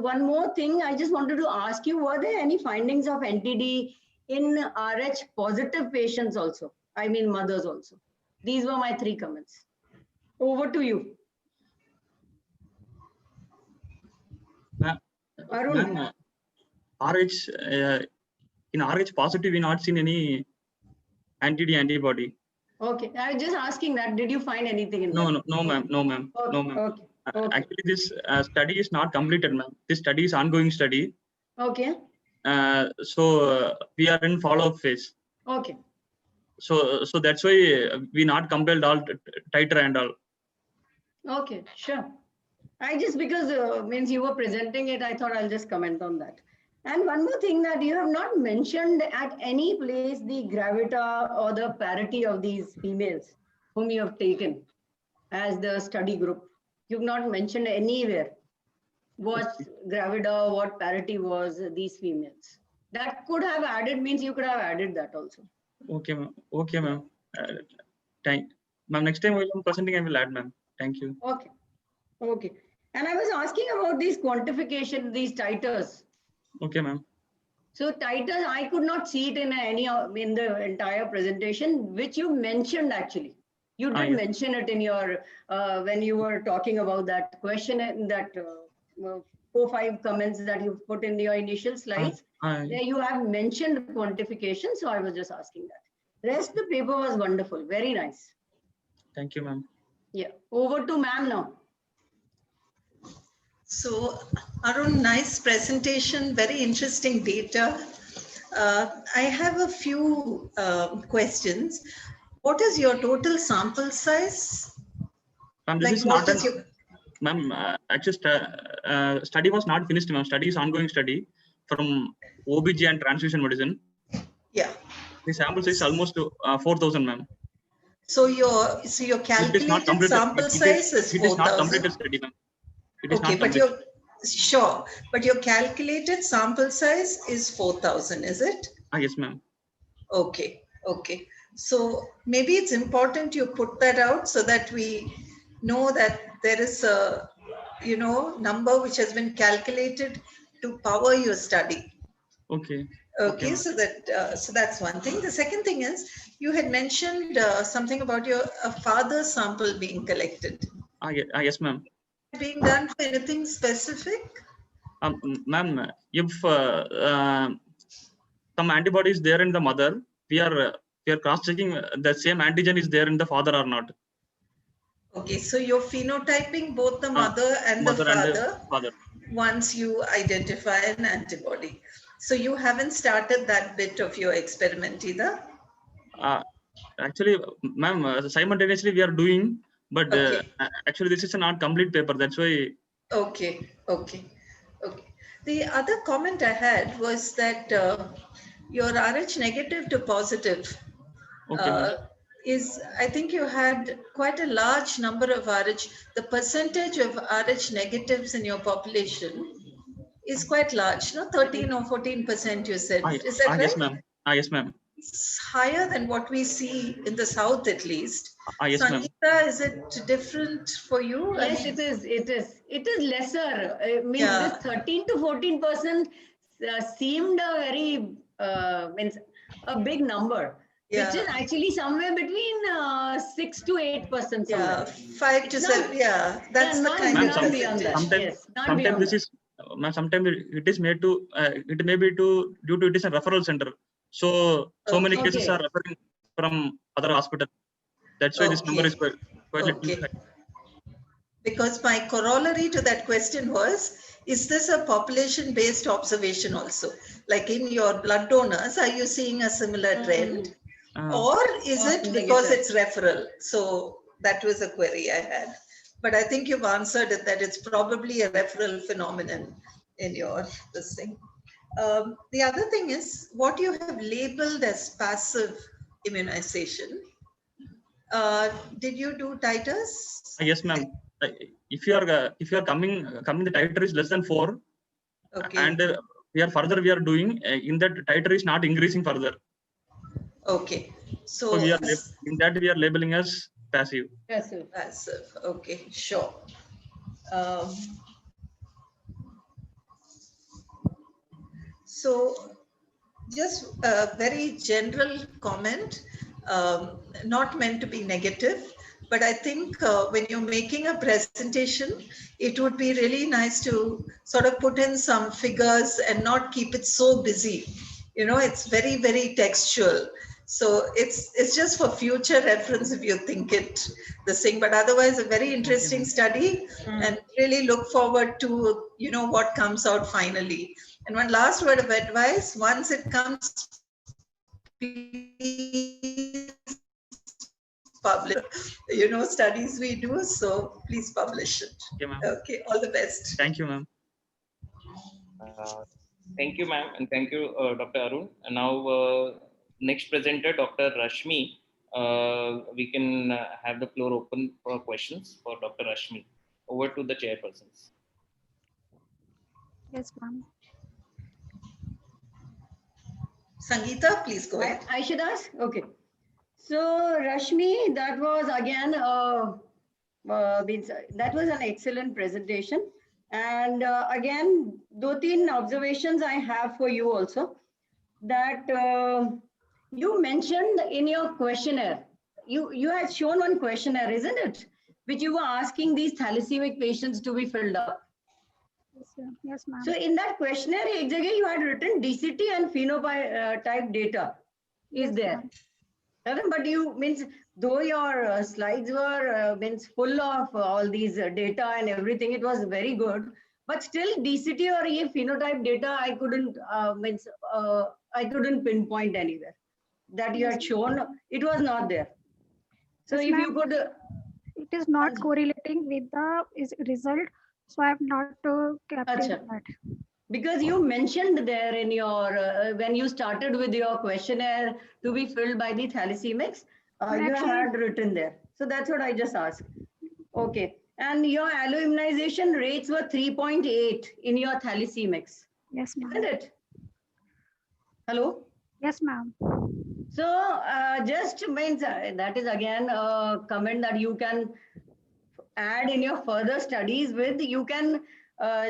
Speaker 5: one more thing, I just wanted to ask you, were there any findings of NTD in RH positive patients also? I mean, mothers also. These were my 3 comments. Over to you.
Speaker 6: Arun. In RH positive, we not seen any anti-D antibody.
Speaker 5: Okay, I was just asking that. Did you find anything in
Speaker 6: No,
Speaker 5: that?
Speaker 6: no, ma'am. No, ma'am.
Speaker 5: Okay,
Speaker 6: No, ma'am.
Speaker 5: okay, okay.
Speaker 6: Actually, this study is not completed, ma'am. This study is ongoing study.
Speaker 5: Okay.
Speaker 6: So we are in follow-up phase.
Speaker 5: Okay.
Speaker 6: So that's why we not compelled all titer and all.
Speaker 5: Okay, sure. I just because means you were presenting it, I thought I'll just comment on that. And one more thing that you have not mentioned at any place the gravita or the parity of these females whom you have taken as the study group. You've not mentioned anywhere what gravida, what parity was these females. That could have added, means you could have added that also.
Speaker 6: Okay, ma'am. Okay, ma'am. Ma'am, next time while I'm presenting, I will add, ma'am. Thank you.
Speaker 5: Okay. Okay. And I was asking about these quantification, these titers.
Speaker 6: Okay, ma'am.
Speaker 5: So titers, I could not see it in the entire presentation, which you mentioned actually. You did
Speaker 6: Yes.
Speaker 5: mention it in your, when you were talking about that question and that 4-5 comments that you put in your initial slides. There you have mentioned quantification. So I was just asking that. Rest the paper was wonderful. Very nice.
Speaker 6: Thank you, ma'am.
Speaker 5: Yeah. Over to ma'am now.
Speaker 4: So Arun, nice presentation, very interesting data. I have a few questions. What is your total sample size?
Speaker 6: Ma'am, this
Speaker 4: Like
Speaker 6: is
Speaker 4: what
Speaker 6: not
Speaker 4: is your,
Speaker 6: ma'am, actually, study was not finished, ma'am. Study is ongoing study from OBG and transfusion medicine.
Speaker 4: yeah.
Speaker 6: The sample size is almost 4,000, ma'am.
Speaker 4: So your
Speaker 6: It is not
Speaker 4: calculated
Speaker 6: completed.
Speaker 4: sample size is
Speaker 6: It is not
Speaker 4: 4,000.
Speaker 6: completed study, ma'am. It is
Speaker 4: Okay,
Speaker 6: not
Speaker 4: but
Speaker 6: completed.
Speaker 4: sure, but your calculated sample size is 4,000, is it?
Speaker 6: Yes, ma'am.
Speaker 4: Okay, okay. So maybe it's important you put that out so that we know that there is a, number which has been calculated to power your study.
Speaker 6: Okay.
Speaker 4: Okay, so that's one thing. The second thing is you had mentioned something about your father's sample being collected.
Speaker 6: Yes, ma'am.
Speaker 4: Being done for anything specific?
Speaker 6: Ma'am, if some antibody is there in the mother, we are cross-checking the same antigen is there in the father or not.
Speaker 4: Okay, so you're phenotyping both the mother and the father once you identify an antibody. So you haven't started that bit of your experiment either?
Speaker 6: Actually, ma'am, simultaneously we are doing, but actually this is a not complete paper. That's why.
Speaker 4: Okay. The other comment I had was that your Rh negative to positive is, I think you had quite a large number of Rh. The percentage of Rh negatives in your population is quite large, no? 13 or 14% you said. Is that right?
Speaker 6: Yes, ma'am. Yes, ma'am.
Speaker 4: It's higher than what we see in the south, at least.
Speaker 6: Yes, ma'am.
Speaker 4: Sangeeta, is it different for you?
Speaker 5: Yes, it is. It is lesser. This 13 to 14% seemed a very a big number, which is actually somewhere between 6 to 8%.
Speaker 4: Yeah, 5 to 7. Yeah, that's the kind of
Speaker 6: percentage. Sometimes this is. Sometimes it is made to. It may be due to it is a referral center. So many cases are referring from other hospitals. That's why this number is quite little high.
Speaker 4: Because my corollary to that question was, is this a population-based observation also? Like in your blood donors, are you seeing a similar trend? Or is it because it's referral? So that was a query I had. But I think you've answered it, that it's probably a referral phenomenon in your this thing. The other thing is what you have labeled as passive immunization. Did you do titers?
Speaker 6: Yes, ma'am. If you are coming, the titer is less than 4, and we are doing in that titer is not increasing further.
Speaker 4: Okay,
Speaker 6: so we are in that we are labeling as passive.
Speaker 4: Passive. Okay, sure. So just a very general comment, not meant to be negative, but I think when you're making a presentation, it would be really nice to sort of put in some figures and not keep it so busy. It's very, very textual. So it's just for future reference if you think it this thing, but otherwise a very interesting study and really look forward to, what comes out finally. And one last word of advice, once it comes, please publish, studies we do. So please publish it.
Speaker 6: Okay, ma'am.
Speaker 4: Okay, all the best.
Speaker 6: Thank you, ma'am.
Speaker 1: Thank you, ma'am, and thank you, Dr. Arun. And now, next presenter, Dr. Rashmi. We can have the floor open for questions for Dr. Rashmi. Over to the chairpersons.
Speaker 8: Yes, ma'am.
Speaker 4: Sangeeta, please go ahead.
Speaker 5: I should ask? Okay. So Rashmi, that was again, that was an excellent presentation. And again, 2-3 observations I have for you also. That you mentioned in your questionnaire, you had shown one questionnaire, isn't it? Which you were asking these thalassemic patients to be filled up.
Speaker 8: Yes, ma'am.
Speaker 5: So in that questionnaire, exactly, you had written DCT and phenotype data is there. But you means though your slides were means full of all these data and everything, it was very good. But still, DCT or a phenotype data, I couldn't I couldn't pinpoint anywhere that you had shown. It was not there. So
Speaker 8: Yes,
Speaker 5: if you could,
Speaker 8: it is not correlating with the result, so I have not kept
Speaker 5: Achha.
Speaker 8: that.
Speaker 5: Because you mentioned there in your when you started with your questionnaire to be filled by the thalassemics, you had written there. So that's what I just asked. Okay. And your alloimmunization rates were 3.8 in your thalassemics.
Speaker 8: Yes, ma'am.
Speaker 5: Isn't it? Hello?
Speaker 8: Yes, ma'am.
Speaker 5: So just means that is again a comment that you can add in your further studies with. You can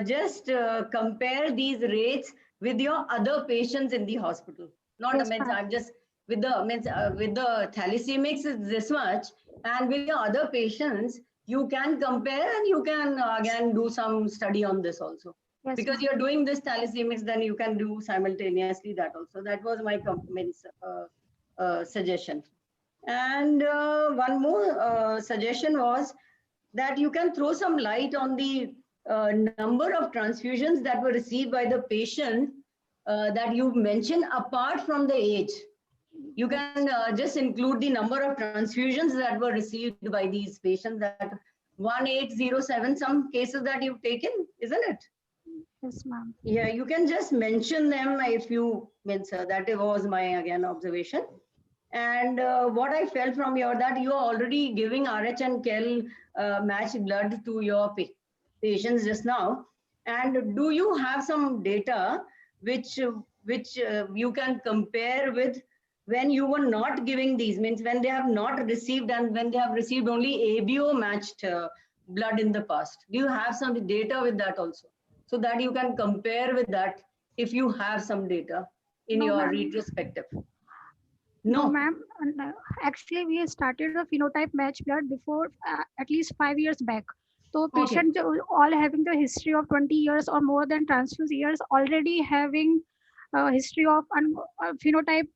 Speaker 5: just compare these rates with your other patients in the hospital. Not
Speaker 8: Yes,
Speaker 5: means
Speaker 8: ma'am.
Speaker 5: I'm just with the thalassemics is this much, and with your other patients you can compare and you can again do some study on this also.
Speaker 8: Yes,
Speaker 5: Because
Speaker 8: ma'am.
Speaker 5: you're doing this thalassemics, then you can do simultaneously that also. That was my suggestion. And one more suggestion was that you can throw some light on the number of transfusions that were received by the patient that you mentioned apart from the age. You can just include the number of transfusions that were received by these patients, that 1807, some cases that you've taken, isn't it?
Speaker 8: Yes, ma'am.
Speaker 5: Yeah, you can just mention them if you mean, sir. That was my again observation. And what I felt from your that you are already giving RH and KEL matched blood to your patients just now. And do you have some data which you can compare with when you were not giving these, means when they have not received and when they have received only ABO matched blood in the past? Do you have some data with that also? So that you can compare with that if you have some data in
Speaker 8: No,
Speaker 5: your
Speaker 8: ma'am.
Speaker 5: retrospective.
Speaker 8: No, ma'am. Actually, we started the phenotype match blood before at least 5 years back. So patients all having the history of 20 years or more than transfused years, already having a history of phenotype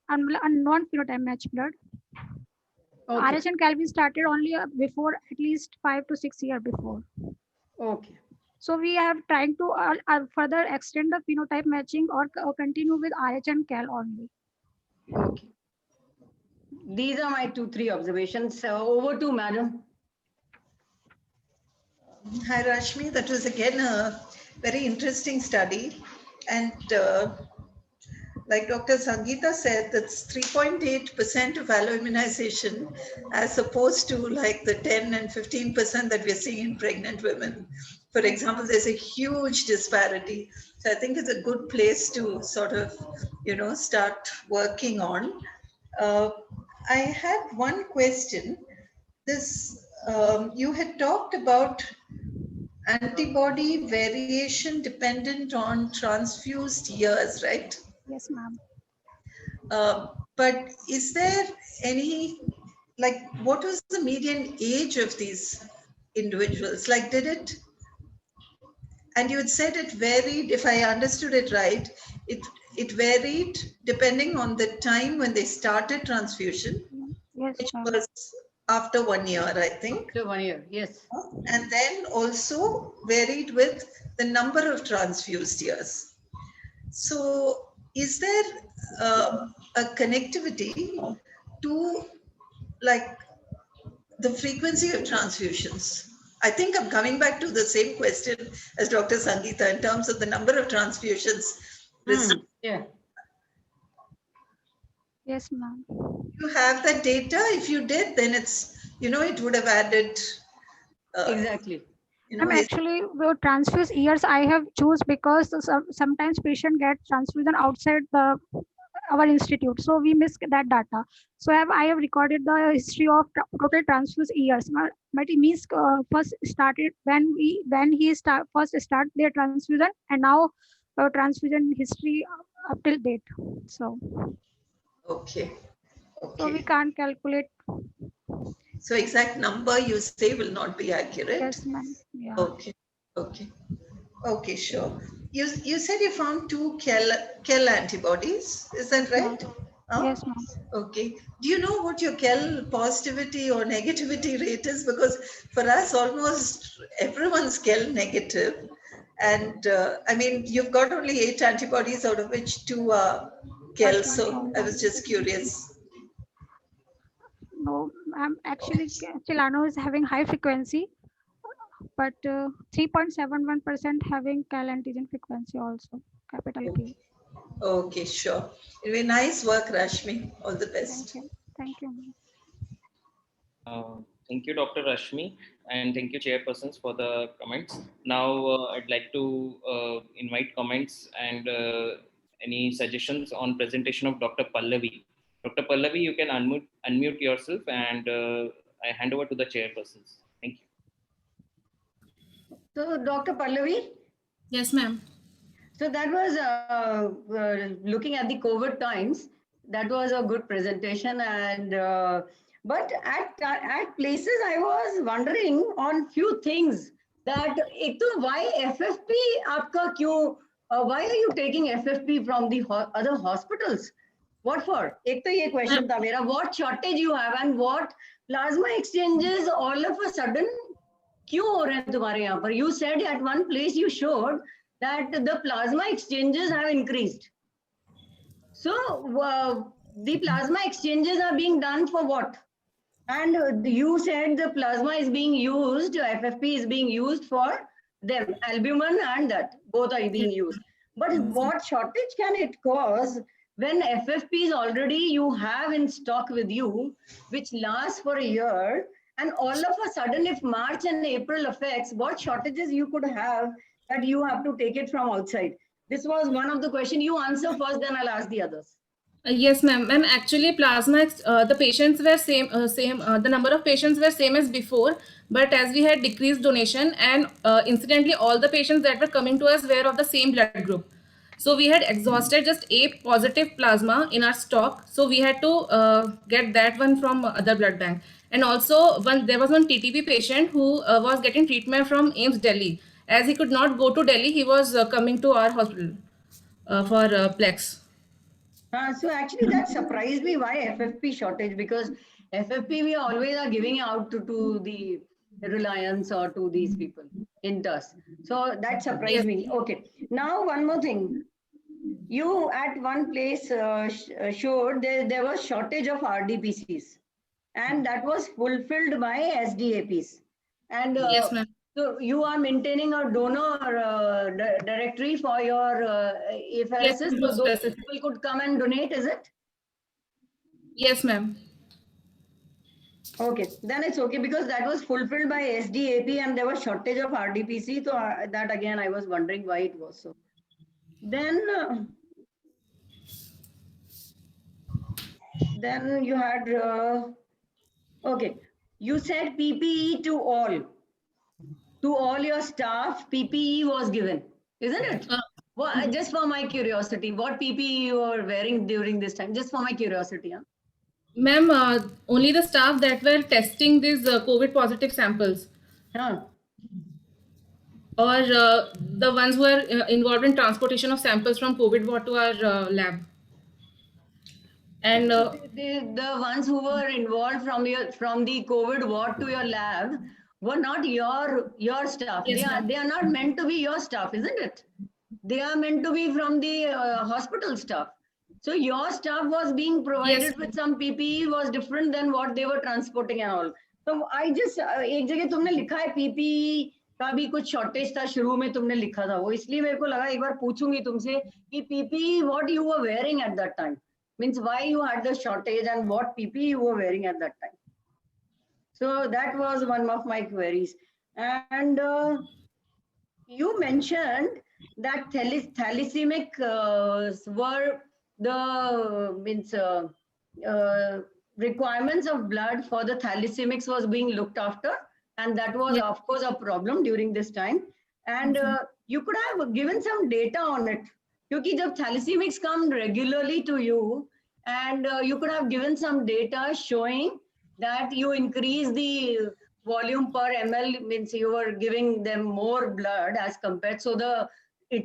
Speaker 8: and non-phenotype match blood.
Speaker 5: Okay.
Speaker 8: RH and KEL started only before at least 5 to 6 years before.
Speaker 5: Okay.
Speaker 8: So we are trying to further extend the phenotype matching or continue with RH and KEL only.
Speaker 5: Okay. These are my 2-3 observations. Over to Madam.
Speaker 4: Hi, Rashmi. That was again a very interesting study. And like Dr. Sangeeta said, that's 3.8% of alloimmunization as opposed to like the 10 and 15% that we're seeing in pregnant women. For example, there's a huge disparity. So I think it's a good place to sort of, start working on. I had one question. This, you had talked about antibody variation dependent on transfused years, right?
Speaker 8: Yes, ma'am.
Speaker 4: But is there any, what was the median age of these individuals? Did it, and you had said it varied, if I understood it right, it varied depending on the time when they started transfusion,
Speaker 8: yes,
Speaker 4: which was after 1 year, I think.
Speaker 5: After 1 year, yes.
Speaker 4: And then also varied with the number of transfused years. So is there a connectivity to the frequency of transfusions? I think I'm coming back to the same question as Dr. Sangeeta in terms of the number of transfusions.
Speaker 5: Yeah.
Speaker 8: Yes, ma'am.
Speaker 4: You have that data. If you did, then it's, it would have added.
Speaker 5: Exactly.
Speaker 8: Actually, the transfuse years I have choose because sometimes patient get transfusion outside our institute, so we miss that data. So I have recorded the history of total transfuse years. But it means first started when he first start their transfusion, and now transfusion history up till date. So.
Speaker 4: Okay.
Speaker 8: So we can't calculate.
Speaker 4: So exact number you say will not be accurate.
Speaker 8: Yes, ma'am. Yeah.
Speaker 4: Okay. Okay, sure. You said you found 2 KEL antibodies. Is that right?
Speaker 8: Yes, ma'am.
Speaker 4: Okay. Do you know what your KEL positivity or negativity rate is? Because for us, almost everyone's KEL negative. And I mean, you've got only 8 antibodies, out of which 2 are KEL. So I was just curious.
Speaker 8: No, actually, Chilano is having high frequency, but 3.71% having KEL antigen frequency also, capital P.
Speaker 4: Okay, sure. Anyway, nice work, Rashmi. All the best.
Speaker 8: Thank you.
Speaker 1: Thank you, Dr. Rashmi, and thank you, chairpersons, for the comments. Now, I'd like to invite comments and any suggestions on presentation of Dr. Pallavi. Dr. Pallavi, you can unmute yourself, and I hand over to the chairpersons. Thank you.
Speaker 5: So, Dr. Pallavi?
Speaker 7: Yes, ma'am.
Speaker 5: So that was looking at the COVID times. That was a good presentation, and but at places I was wondering on few things that why FFP आपका क्यों? Why are you taking FFP from the other hospitals? What for? एक तो ये question था मेरा. What shortage you have and what plasma exchanges all of a sudden क्यों हो रहे हैं तुम्हारे यहाँ पर? You said at one place you showed that the plasma exchanges have increased. So the plasma exchanges are being done for what? And you said the plasma is being used, FFP is being used for them, albumin and that, both are being used. But what shortage can it cause when FFP is already you have in stock with you, which lasts for a year, and all of a sudden if March and April affects, what shortages you could have that you have to take it from outside? This was one of the questions. You answer first, then I'll ask the others.
Speaker 7: Yes, ma'am. Ma'am, actually, plasma, the patients were the number of patients were same as before, but as we had decreased donation, and incidentally, all the patients that were coming to us were of the same blood group. So we had exhausted just A positive plasma in our stock. So we had to get that one from other blood bank. And also, there was one TTP patient who was getting treatment from AIIMS Delhi. As he could not go to Delhi, he was coming to our hospital for Plex.
Speaker 5: So actually that surprised me, why FFP shortage, because FFP we always are giving out to the Reliance or to these people in TUS. So that surprised me. Okay. Now one more thing. You at one place showed there was shortage of RDPCs, and that was fulfilled by SDAPs. And
Speaker 7: yes, ma'am.
Speaker 5: So you are maintaining a donor directory for your apheresis, so those people could come and donate, is it?
Speaker 7: Yes, ma'am.
Speaker 5: Okay, then it's okay, because that was fulfilled by SDAP and there was shortage of RDPC. So that again, I was wondering why it was so. Then you had, okay, you said PPE to all. To all your staff, PPE was given, isn't it? Well, just for my curiosity, what PPE you were wearing during this time? Just for my curiosity. Huh?
Speaker 7: Ma'am, only the staff that were testing these COVID positive samples.
Speaker 5: Huh.
Speaker 7: Or the ones who are involved in transportation of samples from COVID ward to our lab. And
Speaker 5: the ones who were involved from the COVID ward to your lab were not your staff. Yes, they are not meant to be your staff, isn't it? They are meant to be from the hospital staff. So your staff was being provided with some PPE was different than what they were transporting and all. तो I just एक जगह तुमने लिखा है PP का भी कुछ shortage था, शुरू में तुमने लिखा था वो, इसलिए मेरे को लगा एक बार पूछूंगी तुमसे कि PP what you were wearing at that time, means why you had the shortage and what PP you were wearing at that time. So that was one of my queries. And you mentioned that thalassaemic were the requirements of blood for the thalassemics was being looked after, and that was of course a problem during this time. And you could have given some data on it, because जब thalassemics come regularly to you, and you could have given some data showing that you increase the volume per ml, means you were giving them more blood as compared. So the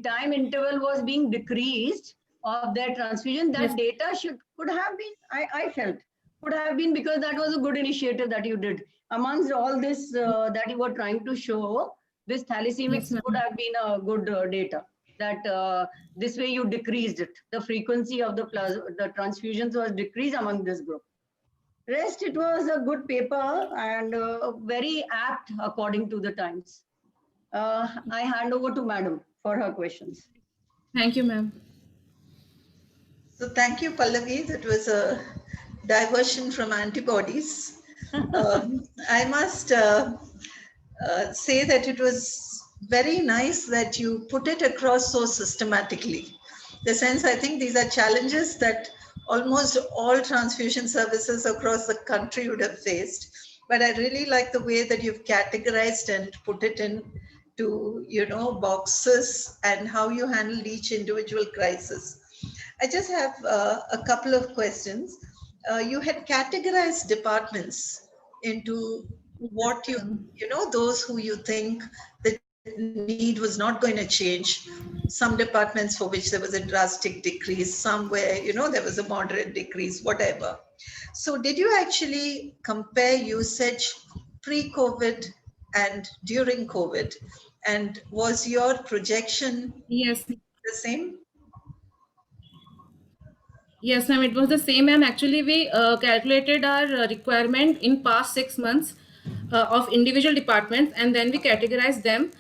Speaker 5: time interval was being decreased of their transfusion. That data could have been, I felt, could have been, because that was a good initiative that you did. Amongst all this that you were trying to show, this thalassemics could have been a good data. That this way you decreased it. The frequency of the transfusions was decreased among this group. Rest, it was a good paper and very apt according to the times. I hand over to Madam for her questions.
Speaker 7: Thank you, ma'am.
Speaker 4: So thank you, Pallavi. That was a diversion from antibodies. I must say that it was very nice that you put it across so systematically. The sense, I think these are challenges that almost all transfusion services across the country would have faced. But I really like the way that you've categorized and put it into, boxes, and how you handled each individual crisis. I just have a couple of questions. You had categorized departments into what those who you think the need was not going to change. Some departments for which there was a drastic decrease, some where, there was a moderate decrease, whatever. So did you actually compare usage pre-COVID and during COVID? And was your projection
Speaker 7: the
Speaker 4: same?
Speaker 7: Yes, ma'am, it was the same, ma'am. Actually, we calculated our requirement in past 6 months of individual departments, and then we categorized them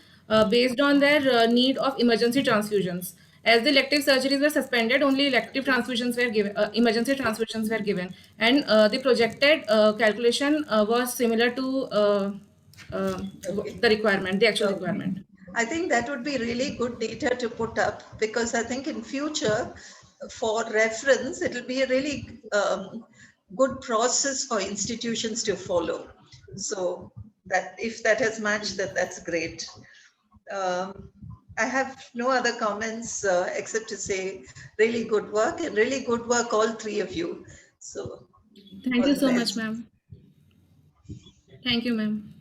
Speaker 7: based on their need of emergency transfusions. As the elective surgeries were suspended, only elective transfusions were given, emergency transfusions were given, and the projected calculation was similar to the requirement, the actual requirement.
Speaker 4: I think that would be really good data to put up, because I think in future, for reference, it will be a really good process for institutions to follow. So that if that has matched, that's great. I have no other comments except to say really good work, and really good work, all three of you. So
Speaker 7: thank you so much, ma'am. Thank you, ma'am.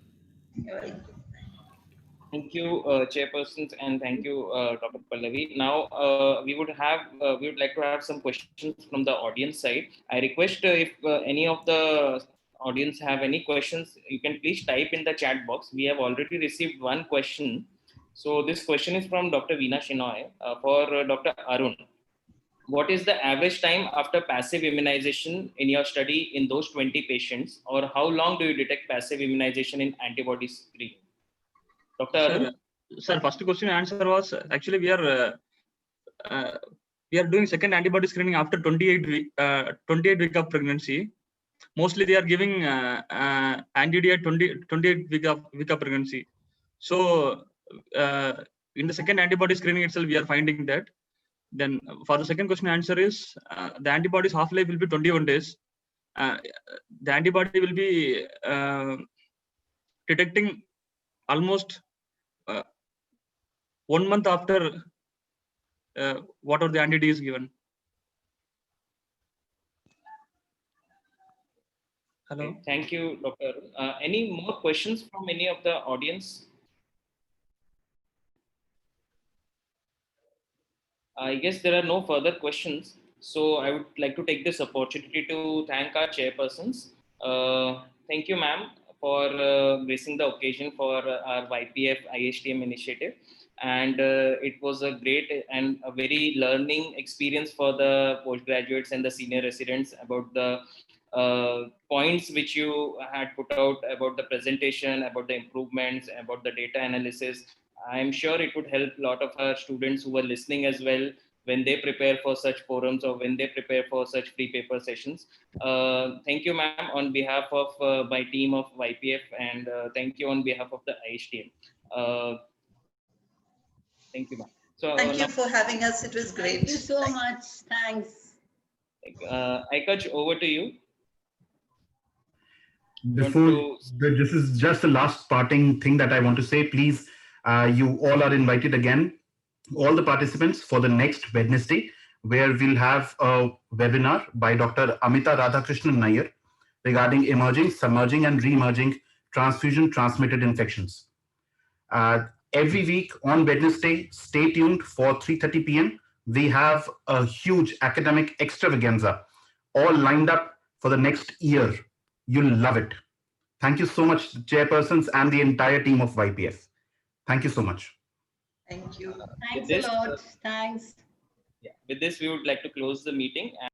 Speaker 1: Thank you, chairpersons, and thank you, Dr. Pallavi. Now, we would like to have some questions from the audience side. I request if any of the audience have any questions, you can please type in the chat box. We have already received one question. So this question is from Dr. Veena Shenoy for Dr. Arun. What is the average time after passive immunization in your study in those 20 patients, or how long do you detect passive immunization in antibody screening? Dr. Arun?
Speaker 6: Sir, first question answer was actually we are doing second antibody screening after 28 week of pregnancy. Mostly they are giving anti-D at 28 week of pregnancy. So in the second antibody screening itself, we are finding that. Then for the second question answer is the antibody's half-life will be 21 days. The antibody will be detecting almost 1 month after whatever the anti-D is given. Hello.
Speaker 1: Okay, thank you, Dr. Arun. Any more questions from any of the audience? I guess there are no further questions. So I would like to take this opportunity to thank our chairpersons. Thank you, ma'am, for gracing the occasion for our YPF ISTM initiative. And it was a great and a very learning experience for the postgraduates and the senior residents about the points which you had put out about the presentation, about the improvements, about the data analysis. I'm sure it would help a lot of our students who are listening as well when they prepare for such forums or when they prepare for such free paper sessions. Thank you, ma'am, on behalf of my team of YPF, and thank you on behalf of the ISTM. Thank you, ma'am. So
Speaker 4: Thank you for having us. It was great.
Speaker 5: Thank you so much. Thanks.
Speaker 1: Aikaj, over to you.
Speaker 2: This is just the last parting thing that I want to say. Please, you all are invited again, all the participants, for the next Wednesday, where we'll have a webinar by Dr. Amita Radhakrishnan Nair regarding emerging, submerging, and re-emerging transfusion-transmitted infections. Every week on Wednesday, stay tuned for 3:30 p.m. We have a huge academic extravaganza all lined up for the next year. You'll love it. Thank you so much, chairpersons and the entire team of YPF. Thank you so much.
Speaker 4: Thank you.
Speaker 5: Thanks a lot. Thanks.
Speaker 1: With this, we would like to close the meeting.